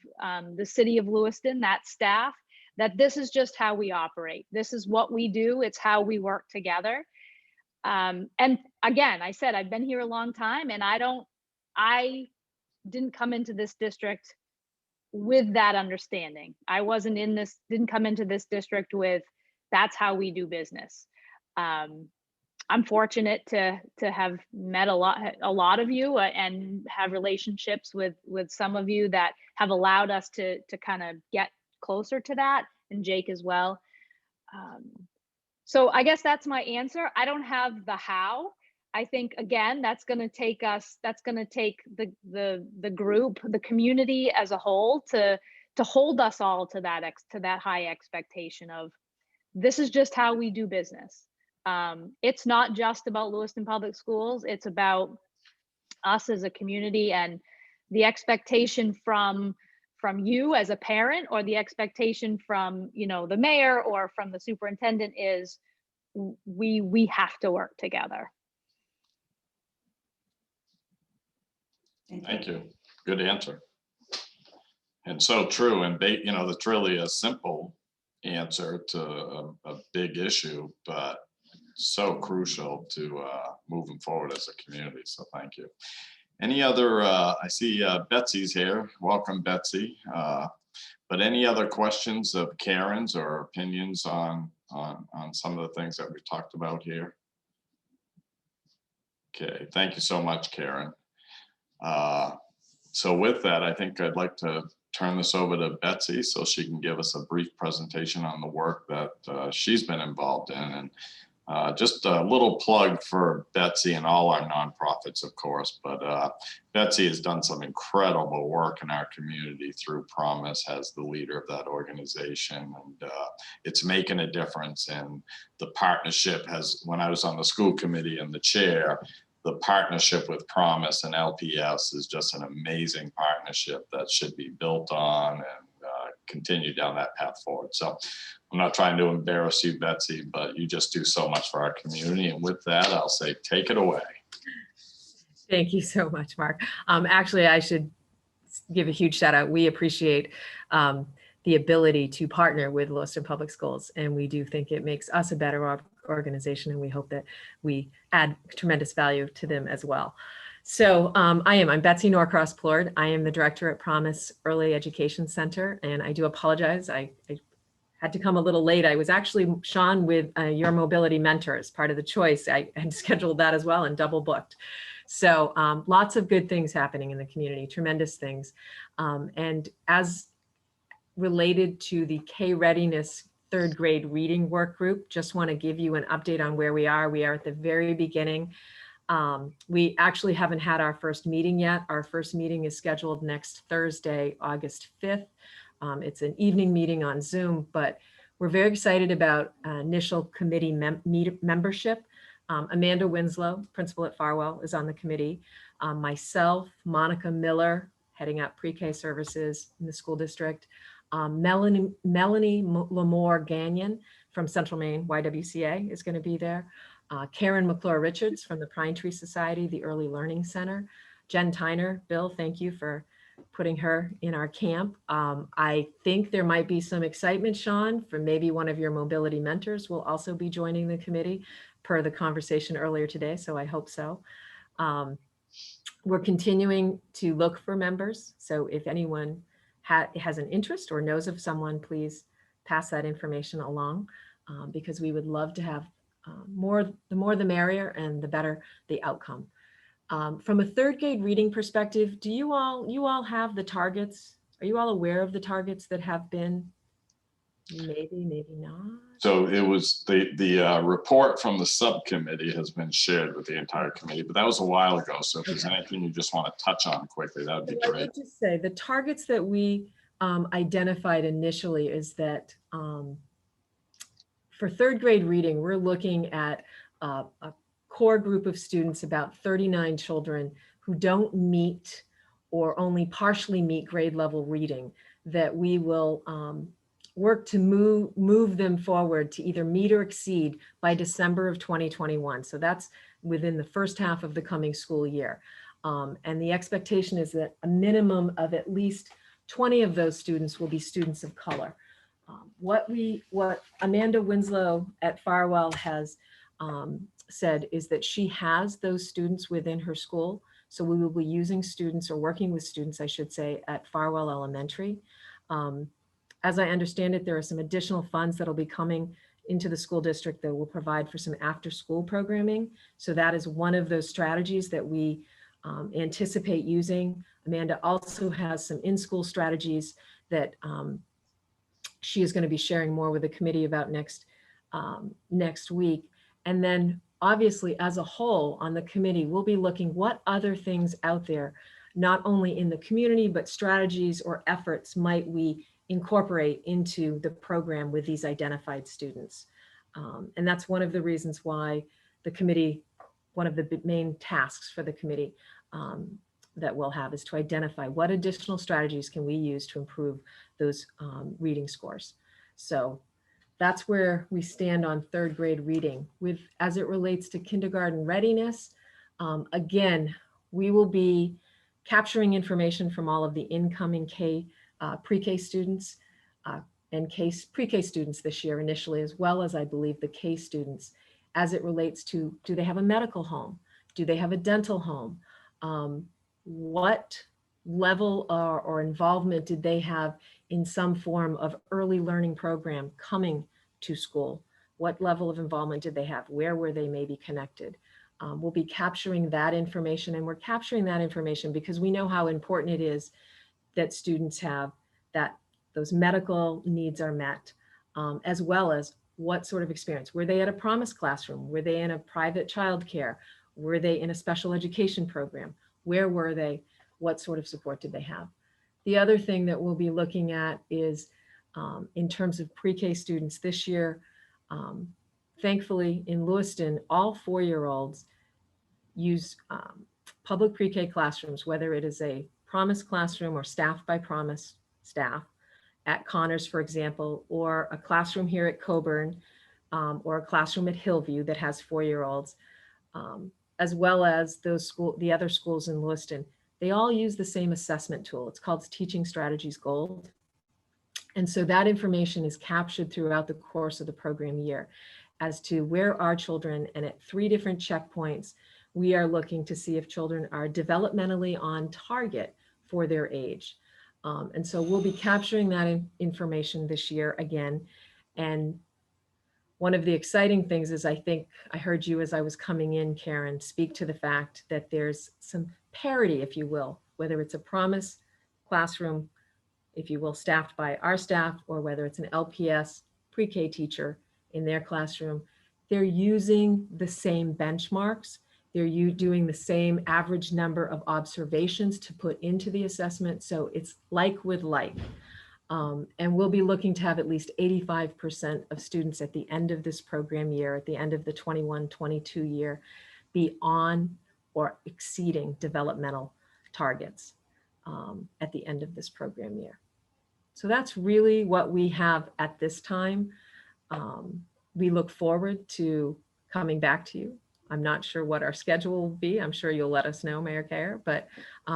the city of Lewiston, that staff, that this is just how we operate. This is what we do. It's how we work together. And again, I said, I've been here a long time, and I didn't come into this district with that understanding. I didn't come into this district with, that's how we do business. I'm fortunate to have met a lot of you and have relationships with some of you that have allowed us to kind of get closer to that, and Jake as well. So I guess that's my answer. I don't have the how. I think, again, that's going to take the group, the community as a whole, to hold us all to that high expectation of, this is just how we do business. It's not just about Lewiston Public Schools. It's about us as a community, and the expectation from you as a parent, or the expectation from, the mayor or from the superintendent, is we have to work together. Thank you. Good answer. And so true. And that's really a simple answer to a big issue, but so crucial to moving forward as a community. So thank you. Any other, I see Betsy's here. Welcome, Betsy. But any other questions of Karen's or opinions on some of the things that we talked about here? Okay, thank you so much, Karen. So with that, I think I'd like to turn this over to Betsy so she can give us a brief presentation on the work that she's been involved in. And just a little plug for Betsy and all our nonprofits, of course, but Betsy has done some incredible work in our community through Promise as the leader of that organization, and it's making a difference. And the partnership when I was on the school committee and the chair, the partnership with Promise and LPS is just an amazing partnership that should be built on and continue down that path forward. So I'm not trying to embarrass you, Betsy, but you just do so much for our community. And with that, I'll say, take it away. Thank you so much, Mark. Actually, I should give a huge shout out. We appreciate the ability to partner with Lewiston Public Schools, and we do think it makes us a better organization, and we hope that we add tremendous value to them as well. So I'm Betsy Norcross Plourde. I am the director at Promise Early Education Center, and I do apologize. I had to come a little late. I was actually, Shawn, with Your Mobility Mentors, part of the choice. I had scheduled that as well and double booked. So lots of good things happening in the community, tremendous things. And as related to the Cayer Readiness third grade reading work group, just want to give you an update on where we are. We are at the very beginning. We actually haven't had our first meeting yet. Our first meeting is scheduled next Thursday, August 5th. It's an evening meeting on Zoom, but we're very excited about initial committee membership. Amanda Winslow, principal at Farwell, is on the committee. Myself, Monica Miller, heading up pre-K services in the school district. Melanie Lamore Gagnon, from Central Maine YWCA is going to be there. Karen McClure-Richards from the Pine Tree Society, the Early Learning Center. Jen Tyner, Bill, thank you for putting her in our camp. I think there might be some excitement, Shawn, for maybe one of your mobility mentors will also be joining the committee per the conversation earlier today, so I hope so. We're continuing to look for members, so if anyone has an interest or knows of someone, please pass that information along, because we would love to have the more the merrier, and the better the outcome. From a third grade reading perspective, do you all have the targets? Are you all aware of the targets that have been maybe not? So it was the report from the subcommittee has been shared with the entire committee, but that was a while ago. So if there's anything you just want to touch on quickly, that would be I great. would just say the targets that we identified initially is that for third grade reading, we're looking at a core group of students, about 39 children who don't meet or only partially meet grade level reading, that we will work to move them forward to either meet or exceed by December of 2021. So that's within the first half of the coming school year. And the expectation is that a minimum of at least 20 of those students will be students of color. What Amanda Winslow at Farwell has said is that she has those students within her school. So we will be using students, or working with students, I should say, at Farwell Elementary. As I understand it, there are some additional funds that'll be coming into the school district that will provide for some after-school programming. So that is one of those strategies that we anticipate using. Amanda also has some in-school strategies that she is going to be sharing more with the committee about next week. And then obviously as a whole on the committee, we'll be looking what other things out there, not only in the community, but strategies or efforts might we incorporate into the program with these identified students. And that's one of the reasons why the committee, one of the main tasks for the committee that we'll have is to identify what additional strategies can we use to improve those reading scores. So that's where we stand on third grade reading. As it relates to kindergarten readiness, again, we will be capturing information from all of the incoming pre-K students and pre-K students this year initially, as well as I believe the K students, as it relates to, do they have a medical home? Do they have a dental home? What level or involvement did they have in some form of early learning program coming to school? What level of involvement did they have? Where were they maybe connected? We'll be capturing that information, and we're capturing that information because we know how important it is that students have that those medical needs are met, as well as what sort of experience. Were they at a promise classroom? Were they in a private childcare? Were they in a special education program? Where were they? What sort of support did they have? The other thing that we'll be looking at is in terms of pre-K students this year, thankfully in Lewiston, all 4-year-olds use public pre-K classrooms, whether it is a promise classroom or staffed by promise staff at Connors, for example, or a classroom here at Coburn, or a classroom at Hillview that has 4-year-olds, as well as the other schools in Lewiston. They all use the same assessment tool. It's called Teaching Strategies Gold. And so that information is captured throughout the course of the program year as to where are children, and at 3 different checkpoints, we are looking to see if children are developmentally on target for their age. And so we'll be capturing that information this year again. And one of the exciting things is, I think I heard you as I was coming in, Karen, speak to the fact that there's some parity, if you will, whether it's a promise classroom, if you will, staffed by our staff, or whether it's an LPS pre-K teacher in their classroom, they're using the same benchmarks. They're doing the same average number of observations to put into the assessment. So it's like with like. And we'll be looking to have at least 85% of students at the end of this program year, at the end of the 21-22 year, be on or exceeding developmental targets at the end of this program year. So that's really what we have at this time. we look forward to coming back to you. I'm not sure what our schedule will be. I'm sure you'll let us know, Mayor Cayer, but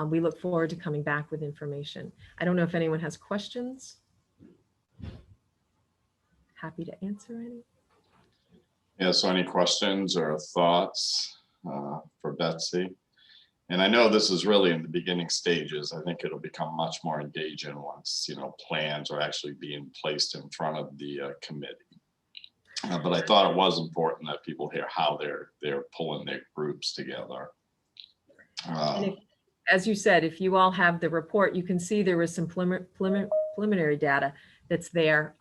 we look forward to coming back with information. I don't know if anyone has questions. Happy to answer any. Yeah, so any questions or thoughts for Betsy? And I know this is really in the beginning stages. I think it'll become much more engaging once, plans are actually being placed in front of the committee. But I thought it was important that people hear how they're pulling their groups together. As you said, if you all have the report, you can see there was some preliminary data that's there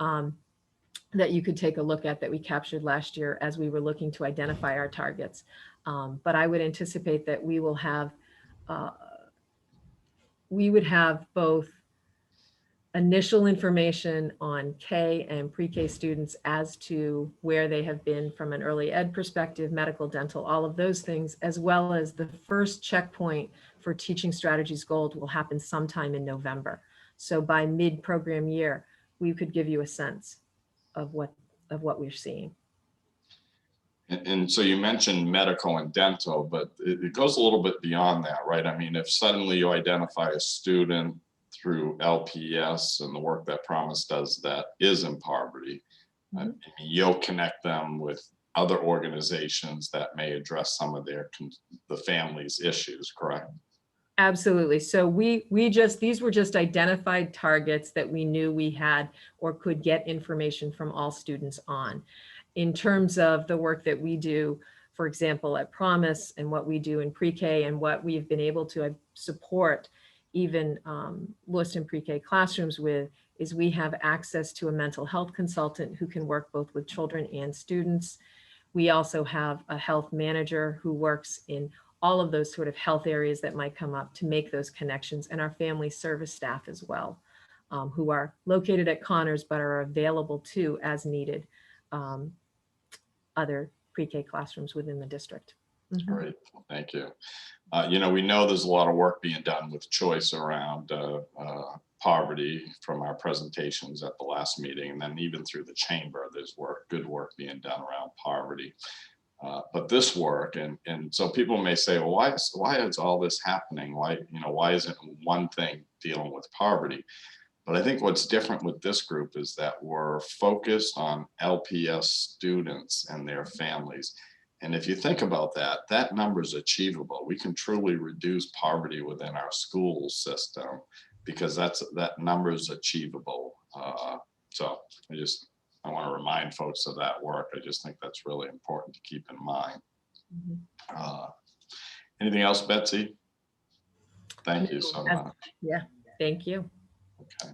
that you could take a look at that we captured last year as we were looking to identify our targets. But I would anticipate that we would have both initial information on K and pre-K students as to where they have been from an early ed perspective, medical, dental, all of those things, as well as the first checkpoint for Teaching Strategies Gold will happen sometime in November. So by mid-program year, we could give you a sense of what we're seeing. And so you mentioned medical and dental, but it goes a little bit beyond that, right? I mean, if suddenly you identify a student through LPS and the work that Promise does that is in poverty, you'll connect them with other organizations that may address some of the family's issues, correct? Absolutely. So these were just identified targets that we knew we had or could get information from all students on. In terms of the work that we do, for example, at Promise and what we do in pre-K and what we've been able to support even Lewiston pre-K classrooms with, is we have access to a mental health consultant who can work both with children and students. We also have a health manager who works in all of those sort of health areas that might come up to make those connections, and our family service staff as well, who are located at Connors but are available too as needed other pre-K classrooms within the district. Great, thank you. We know there's a lot of work being done with choice around poverty from our presentations at the last meeting, and then even through the chamber, there's good work being done around poverty. But this work, and so people may say, well, why is all this happening? Why isn't one thing dealing with poverty? But I think what's different with this group is that we're focused on LPS students and their families. And if you think about that, that number is achievable. We can truly reduce poverty within our school system because that number is achievable. So I want to remind folks of that work. I just think that's really important to keep in mind. Anything else, Betsy? Thank you so much. Yeah, thank you. Okay.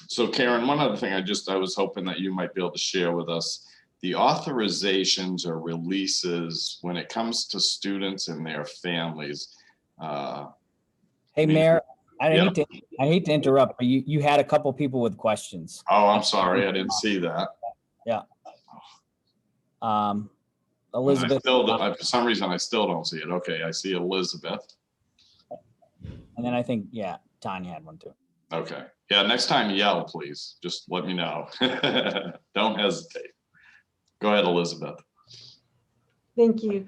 So Karen, one other thing I was hoping that you might be able to share with us, the authorizations or releases when it comes to students and their families. Hey, Mayor, I hate to interrupt, but you had a couple people with questions. Oh, I'm sorry, I didn't see that. Yeah. Elizabeth. For some reason, I still don't see it. Okay, I see Elizabeth. And then I think, Tanya had one too. Okay. Yeah, next time yell, please. Just let me know. Don't hesitate. Go ahead, Elizabeth. Thank you.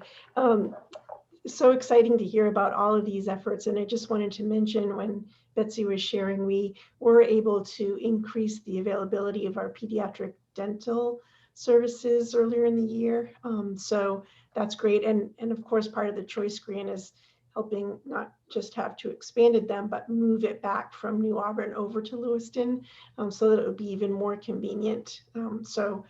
So exciting to hear about all of these efforts. And I just wanted to mention when Betsy was sharing, we were able to increase the availability of our pediatric dental services earlier in the year. So that's great. And of course, part of the choice grant is helping not just have to expanded them, but move it back from New Auburn over to Lewiston so that it would be even more convenient. So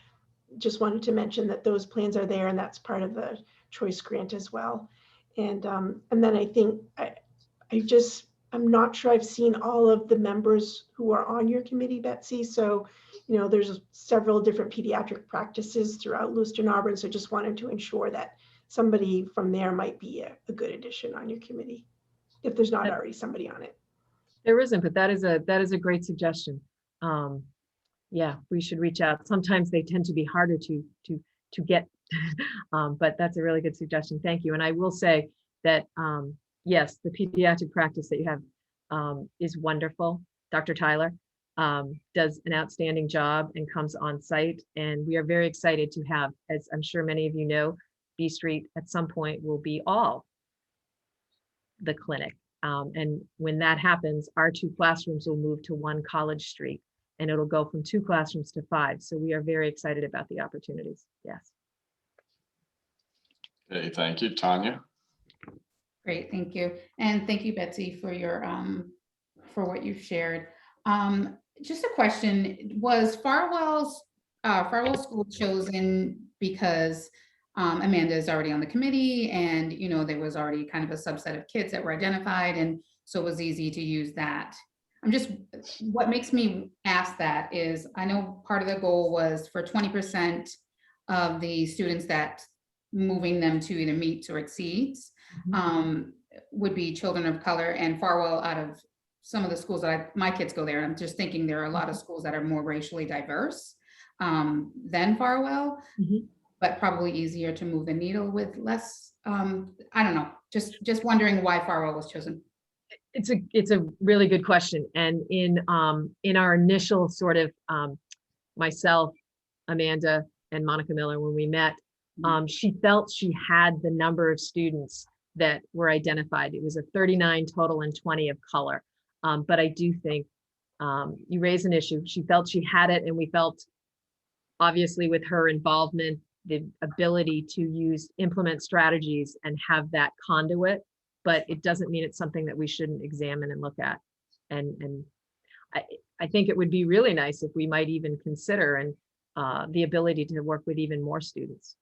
just wanted to mention that those plans are there and that's part of the choice grant as well. And then I think I'm not sure I've seen all of the members who are on your committee, Betsy. So, there's several different pediatric practices throughout Lewiston, Auburn. So just wanted to ensure that somebody from there might be a good addition on your committee, if there's not already somebody on it. There isn't, but that is a great suggestion. Yeah, we should reach out. Sometimes they tend to be harder to get, but that's a really good suggestion. Thank you. And I will say that, yes, the pediatric practice that you have is wonderful, Dr. Tyler. does an outstanding job and comes on site. And we are very excited to have, as I'm sure many of you know, B Street at some point will be all the clinic. And when that happens, our 2 classrooms will move to 1 College Street, and it'll go from 2 classrooms to 5. So we are very excited about the opportunities. Yes. Okay, thank you. Tanya? Great, thank you. And thank you, Betsy, for your, for what you've shared. Just a question, was Farwell School chosen because Amanda is already on the committee and, you know, there was already kind of a subset of kids that were identified, and so it was easy to use that? What makes me ask that is, I know part of the goal was for 20% of the students that moving them to either meets or exceeds would be children of color, and Farwell, out of some of the schools that my kids go there, and I'm just thinking there are a lot of schools that are more racially diverse than Farwell, but probably easier to move the needle with less, I don't know, just wondering why Farwell was chosen. It's a really good question. And in our initial sort of myself, Amanda, and Monica Miller, when we met, she felt she had the number of students that were identified. It was a 39 total and 20 of color. But I do think you raise an issue. She felt she had it, and we felt, obviously, with her involvement, the ability to implement strategies and have that conduit, but it doesn't mean it's something that we shouldn't examine and look at. And I think it would be really nice if we might even consider and the ability to work with even more students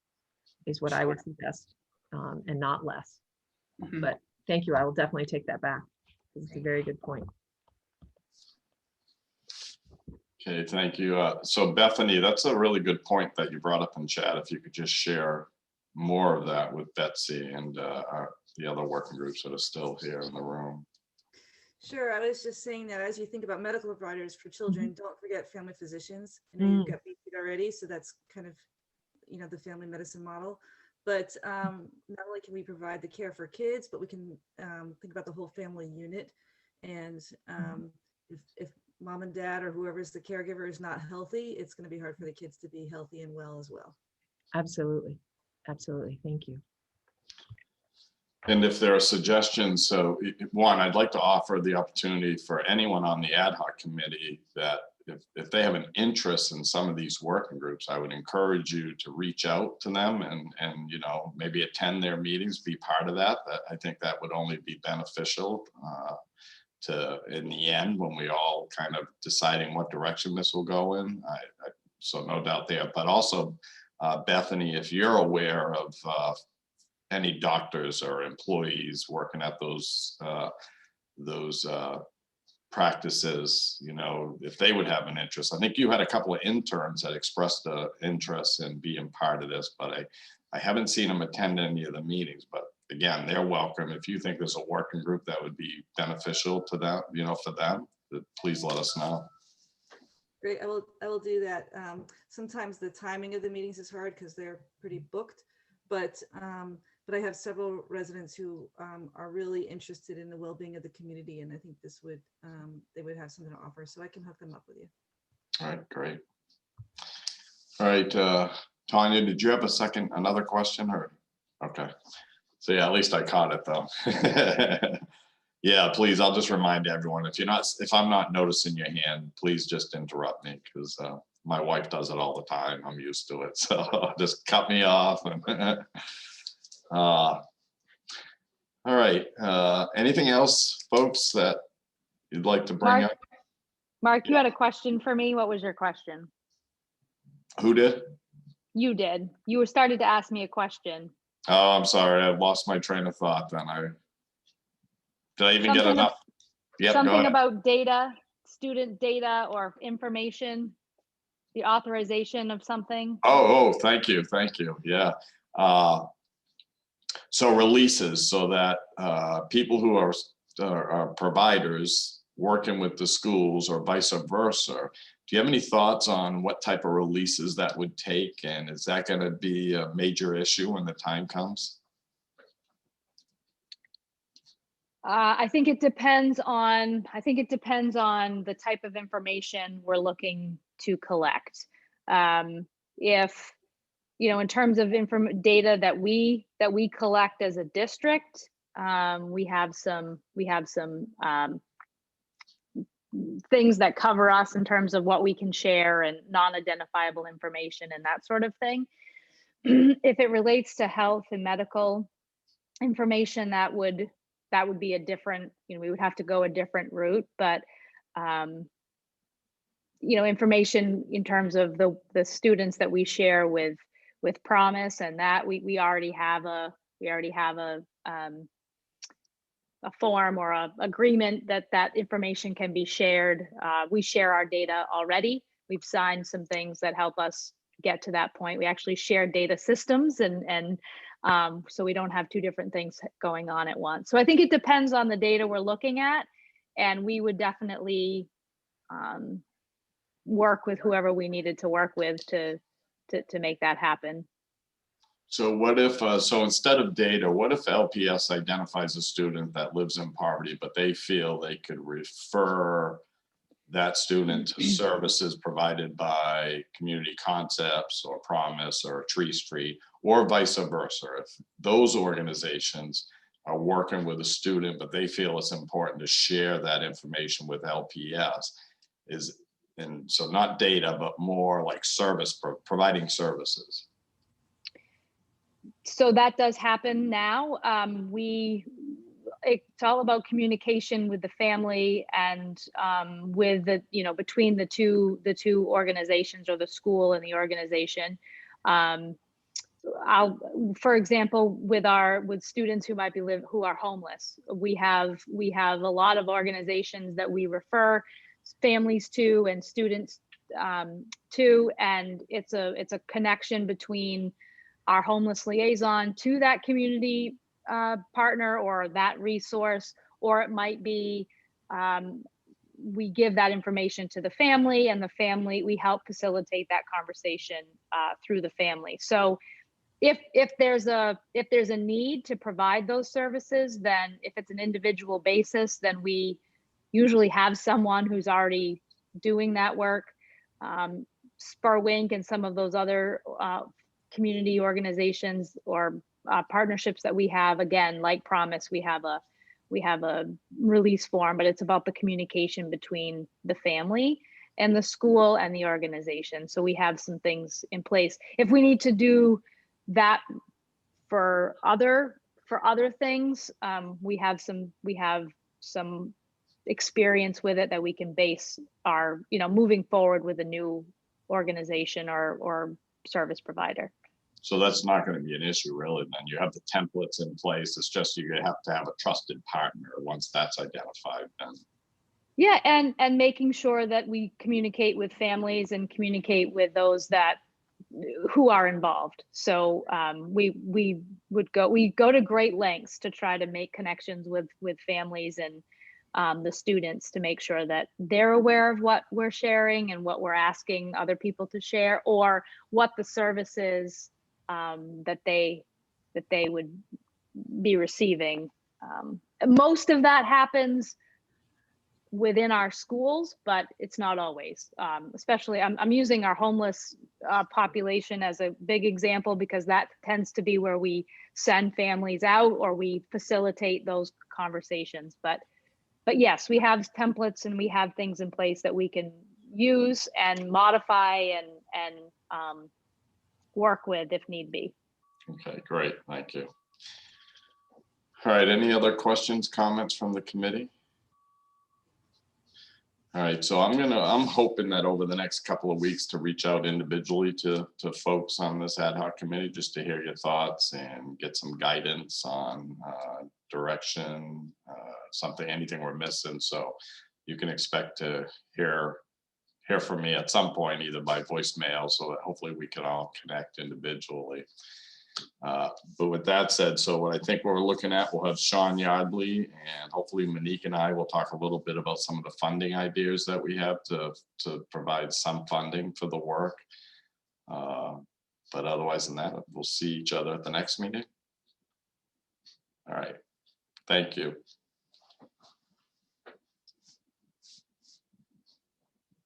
is what I would suggest, and not less. But thank you. I will definitely take that back. It's a very good point. Okay, thank you. So Bethany, that's a really good point that you brought up in chat. If you could just share more of that with Betsy and the other working groups that are still here in the room. Sure, I was just saying that as you think about medical providers for children, don't forget family physicians. I know you've got BC already, so that's kind of, you know, the family medicine model. But not only can we provide the care for kids, but we can think about the whole family unit. And if mom and dad or whoever is the caregiver is not healthy, it's going to be hard for the kids to be healthy and well as well. Absolutely. Absolutely. Thank you. And if there are suggestions, so one, I'd like to offer the opportunity for anyone on the ad hoc committee that if they have an interest in some of these working groups, I would encourage you to reach out to them and you know, maybe attend their meetings, be part of that. I think that would only be beneficial to, in the end, when we all kind of deciding what direction this will go in. So no doubt there, but also Bethany, if you're aware of any doctors or employees working at those practices, you know, if they would have an interest. I think you had a couple of interns that expressed the interest in being part of this, but I haven't seen them attend any of the meetings. But again, they're welcome. If you think there's a working group that would be beneficial to them, you know, for them, please let us know. Great, I will do that. Sometimes the timing of the meetings is hard because they're pretty booked, but I have several residents who are really interested in the well-being of the community, and I think this would they would have something to offer, so I can hook them up with you. All right, great. All right, Tanya, did you have another question, or? Okay, so yeah, at least I caught it though. Yeah, please, I'll just remind everyone, if I'm not noticing your hand, please just interrupt me, because my wife does it all the time. I'm used to it, so just cut me off. All right, anything else, folks, that you'd like to bring up? Mark, you had a question for me. What was your question? Who did? You did. You were started to ask me a question. Oh, I'm sorry, I lost my train of thought then. Did I even get enough? Yep, something about data, student data or information, the authorization of something. Oh, thank you, yeah. So releases, so that people who are providers working with the schools or vice versa, do you have any thoughts on what type of releases that would take, and is that going to be a major issue when the time comes? I think it depends on the type of information we're looking to collect. If, in terms of data that we collect as a district, we have some things that cover us in terms of what we can share and non-identifiable information and that sort of thing. If it relates to health and medical information, that would be a different, we would have to go a different route. But information in terms of the students that we share with Promise, and that we already have a form or a agreement that information can be shared. We share our data already. We've signed some things that help us get to that point. We actually share data systems, and so we don't have two different things going on at once. So I think it depends on the data we're looking at, and we would definitely work with whoever we needed to work with to make that happen. So what if, so instead of data, what if LPS identifies a student that lives in poverty, but they feel they could refer that student to services provided by Community Concepts or Promise or Tree Street, or vice versa? If those organizations are working with a student, but they feel it's important to share that information with LPS, and so not data, but more like providing services. So that does happen now. It's all about communication with the family and with the, between the two organizations, or the school and the organization. For example, with students who might who are homeless, we have a lot of organizations that we refer families to and students to, and it's a connection between our homeless liaison to that community partner or that resource, or it might be we give that information to the family, and the family, we help facilitate that conversation through the family. So if there's a need to provide those services, then if it's an individual basis, then we usually have someone who's already doing that work. Spurwink and some of those other community organizations or partnerships that we have, again, like Promise, we have a release form, but it's about the communication between the family and the school and the organization. So we have some things in place. If we need to do that for other things, we have some experience with it that we can base our, moving forward with a new organization or service provider. So that's not going to be an issue, really. Then you have the templates in place. It's just you have to have a trusted partner once that's identified. Then. Yeah, and making sure that we communicate with families and communicate with those who are involved. So we go to great lengths to try to make connections with families and the students, to make sure that they're aware of what we're sharing and what we're asking other people to share, or what the services that they would be receiving. Most of that happens within our schools, but it's not always. Especially, I'm using our homeless population as a big example, because that tends to be where we send families out or we facilitate those conversations. But yes, we have templates and we have things in place that we can use and modify and work with if need be. Okay, great, thank you. All right, any other questions, comments from the committee? All right, so I'm hoping that over the next couple of weeks to reach out individually to folks on this ad hoc committee, just to hear your thoughts and get some guidance on direction, anything we're missing. So you can expect to hear from me at some point, either by voicemail, so that hopefully we can all connect individually. But with that said, so what I think we're looking at, we'll have Shawn Yardley, and hopefully Monique and I will talk a little bit about some of the funding ideas that we have to provide some funding for the work. But otherwise than that, we'll see each other at the next meeting. All right, thank you.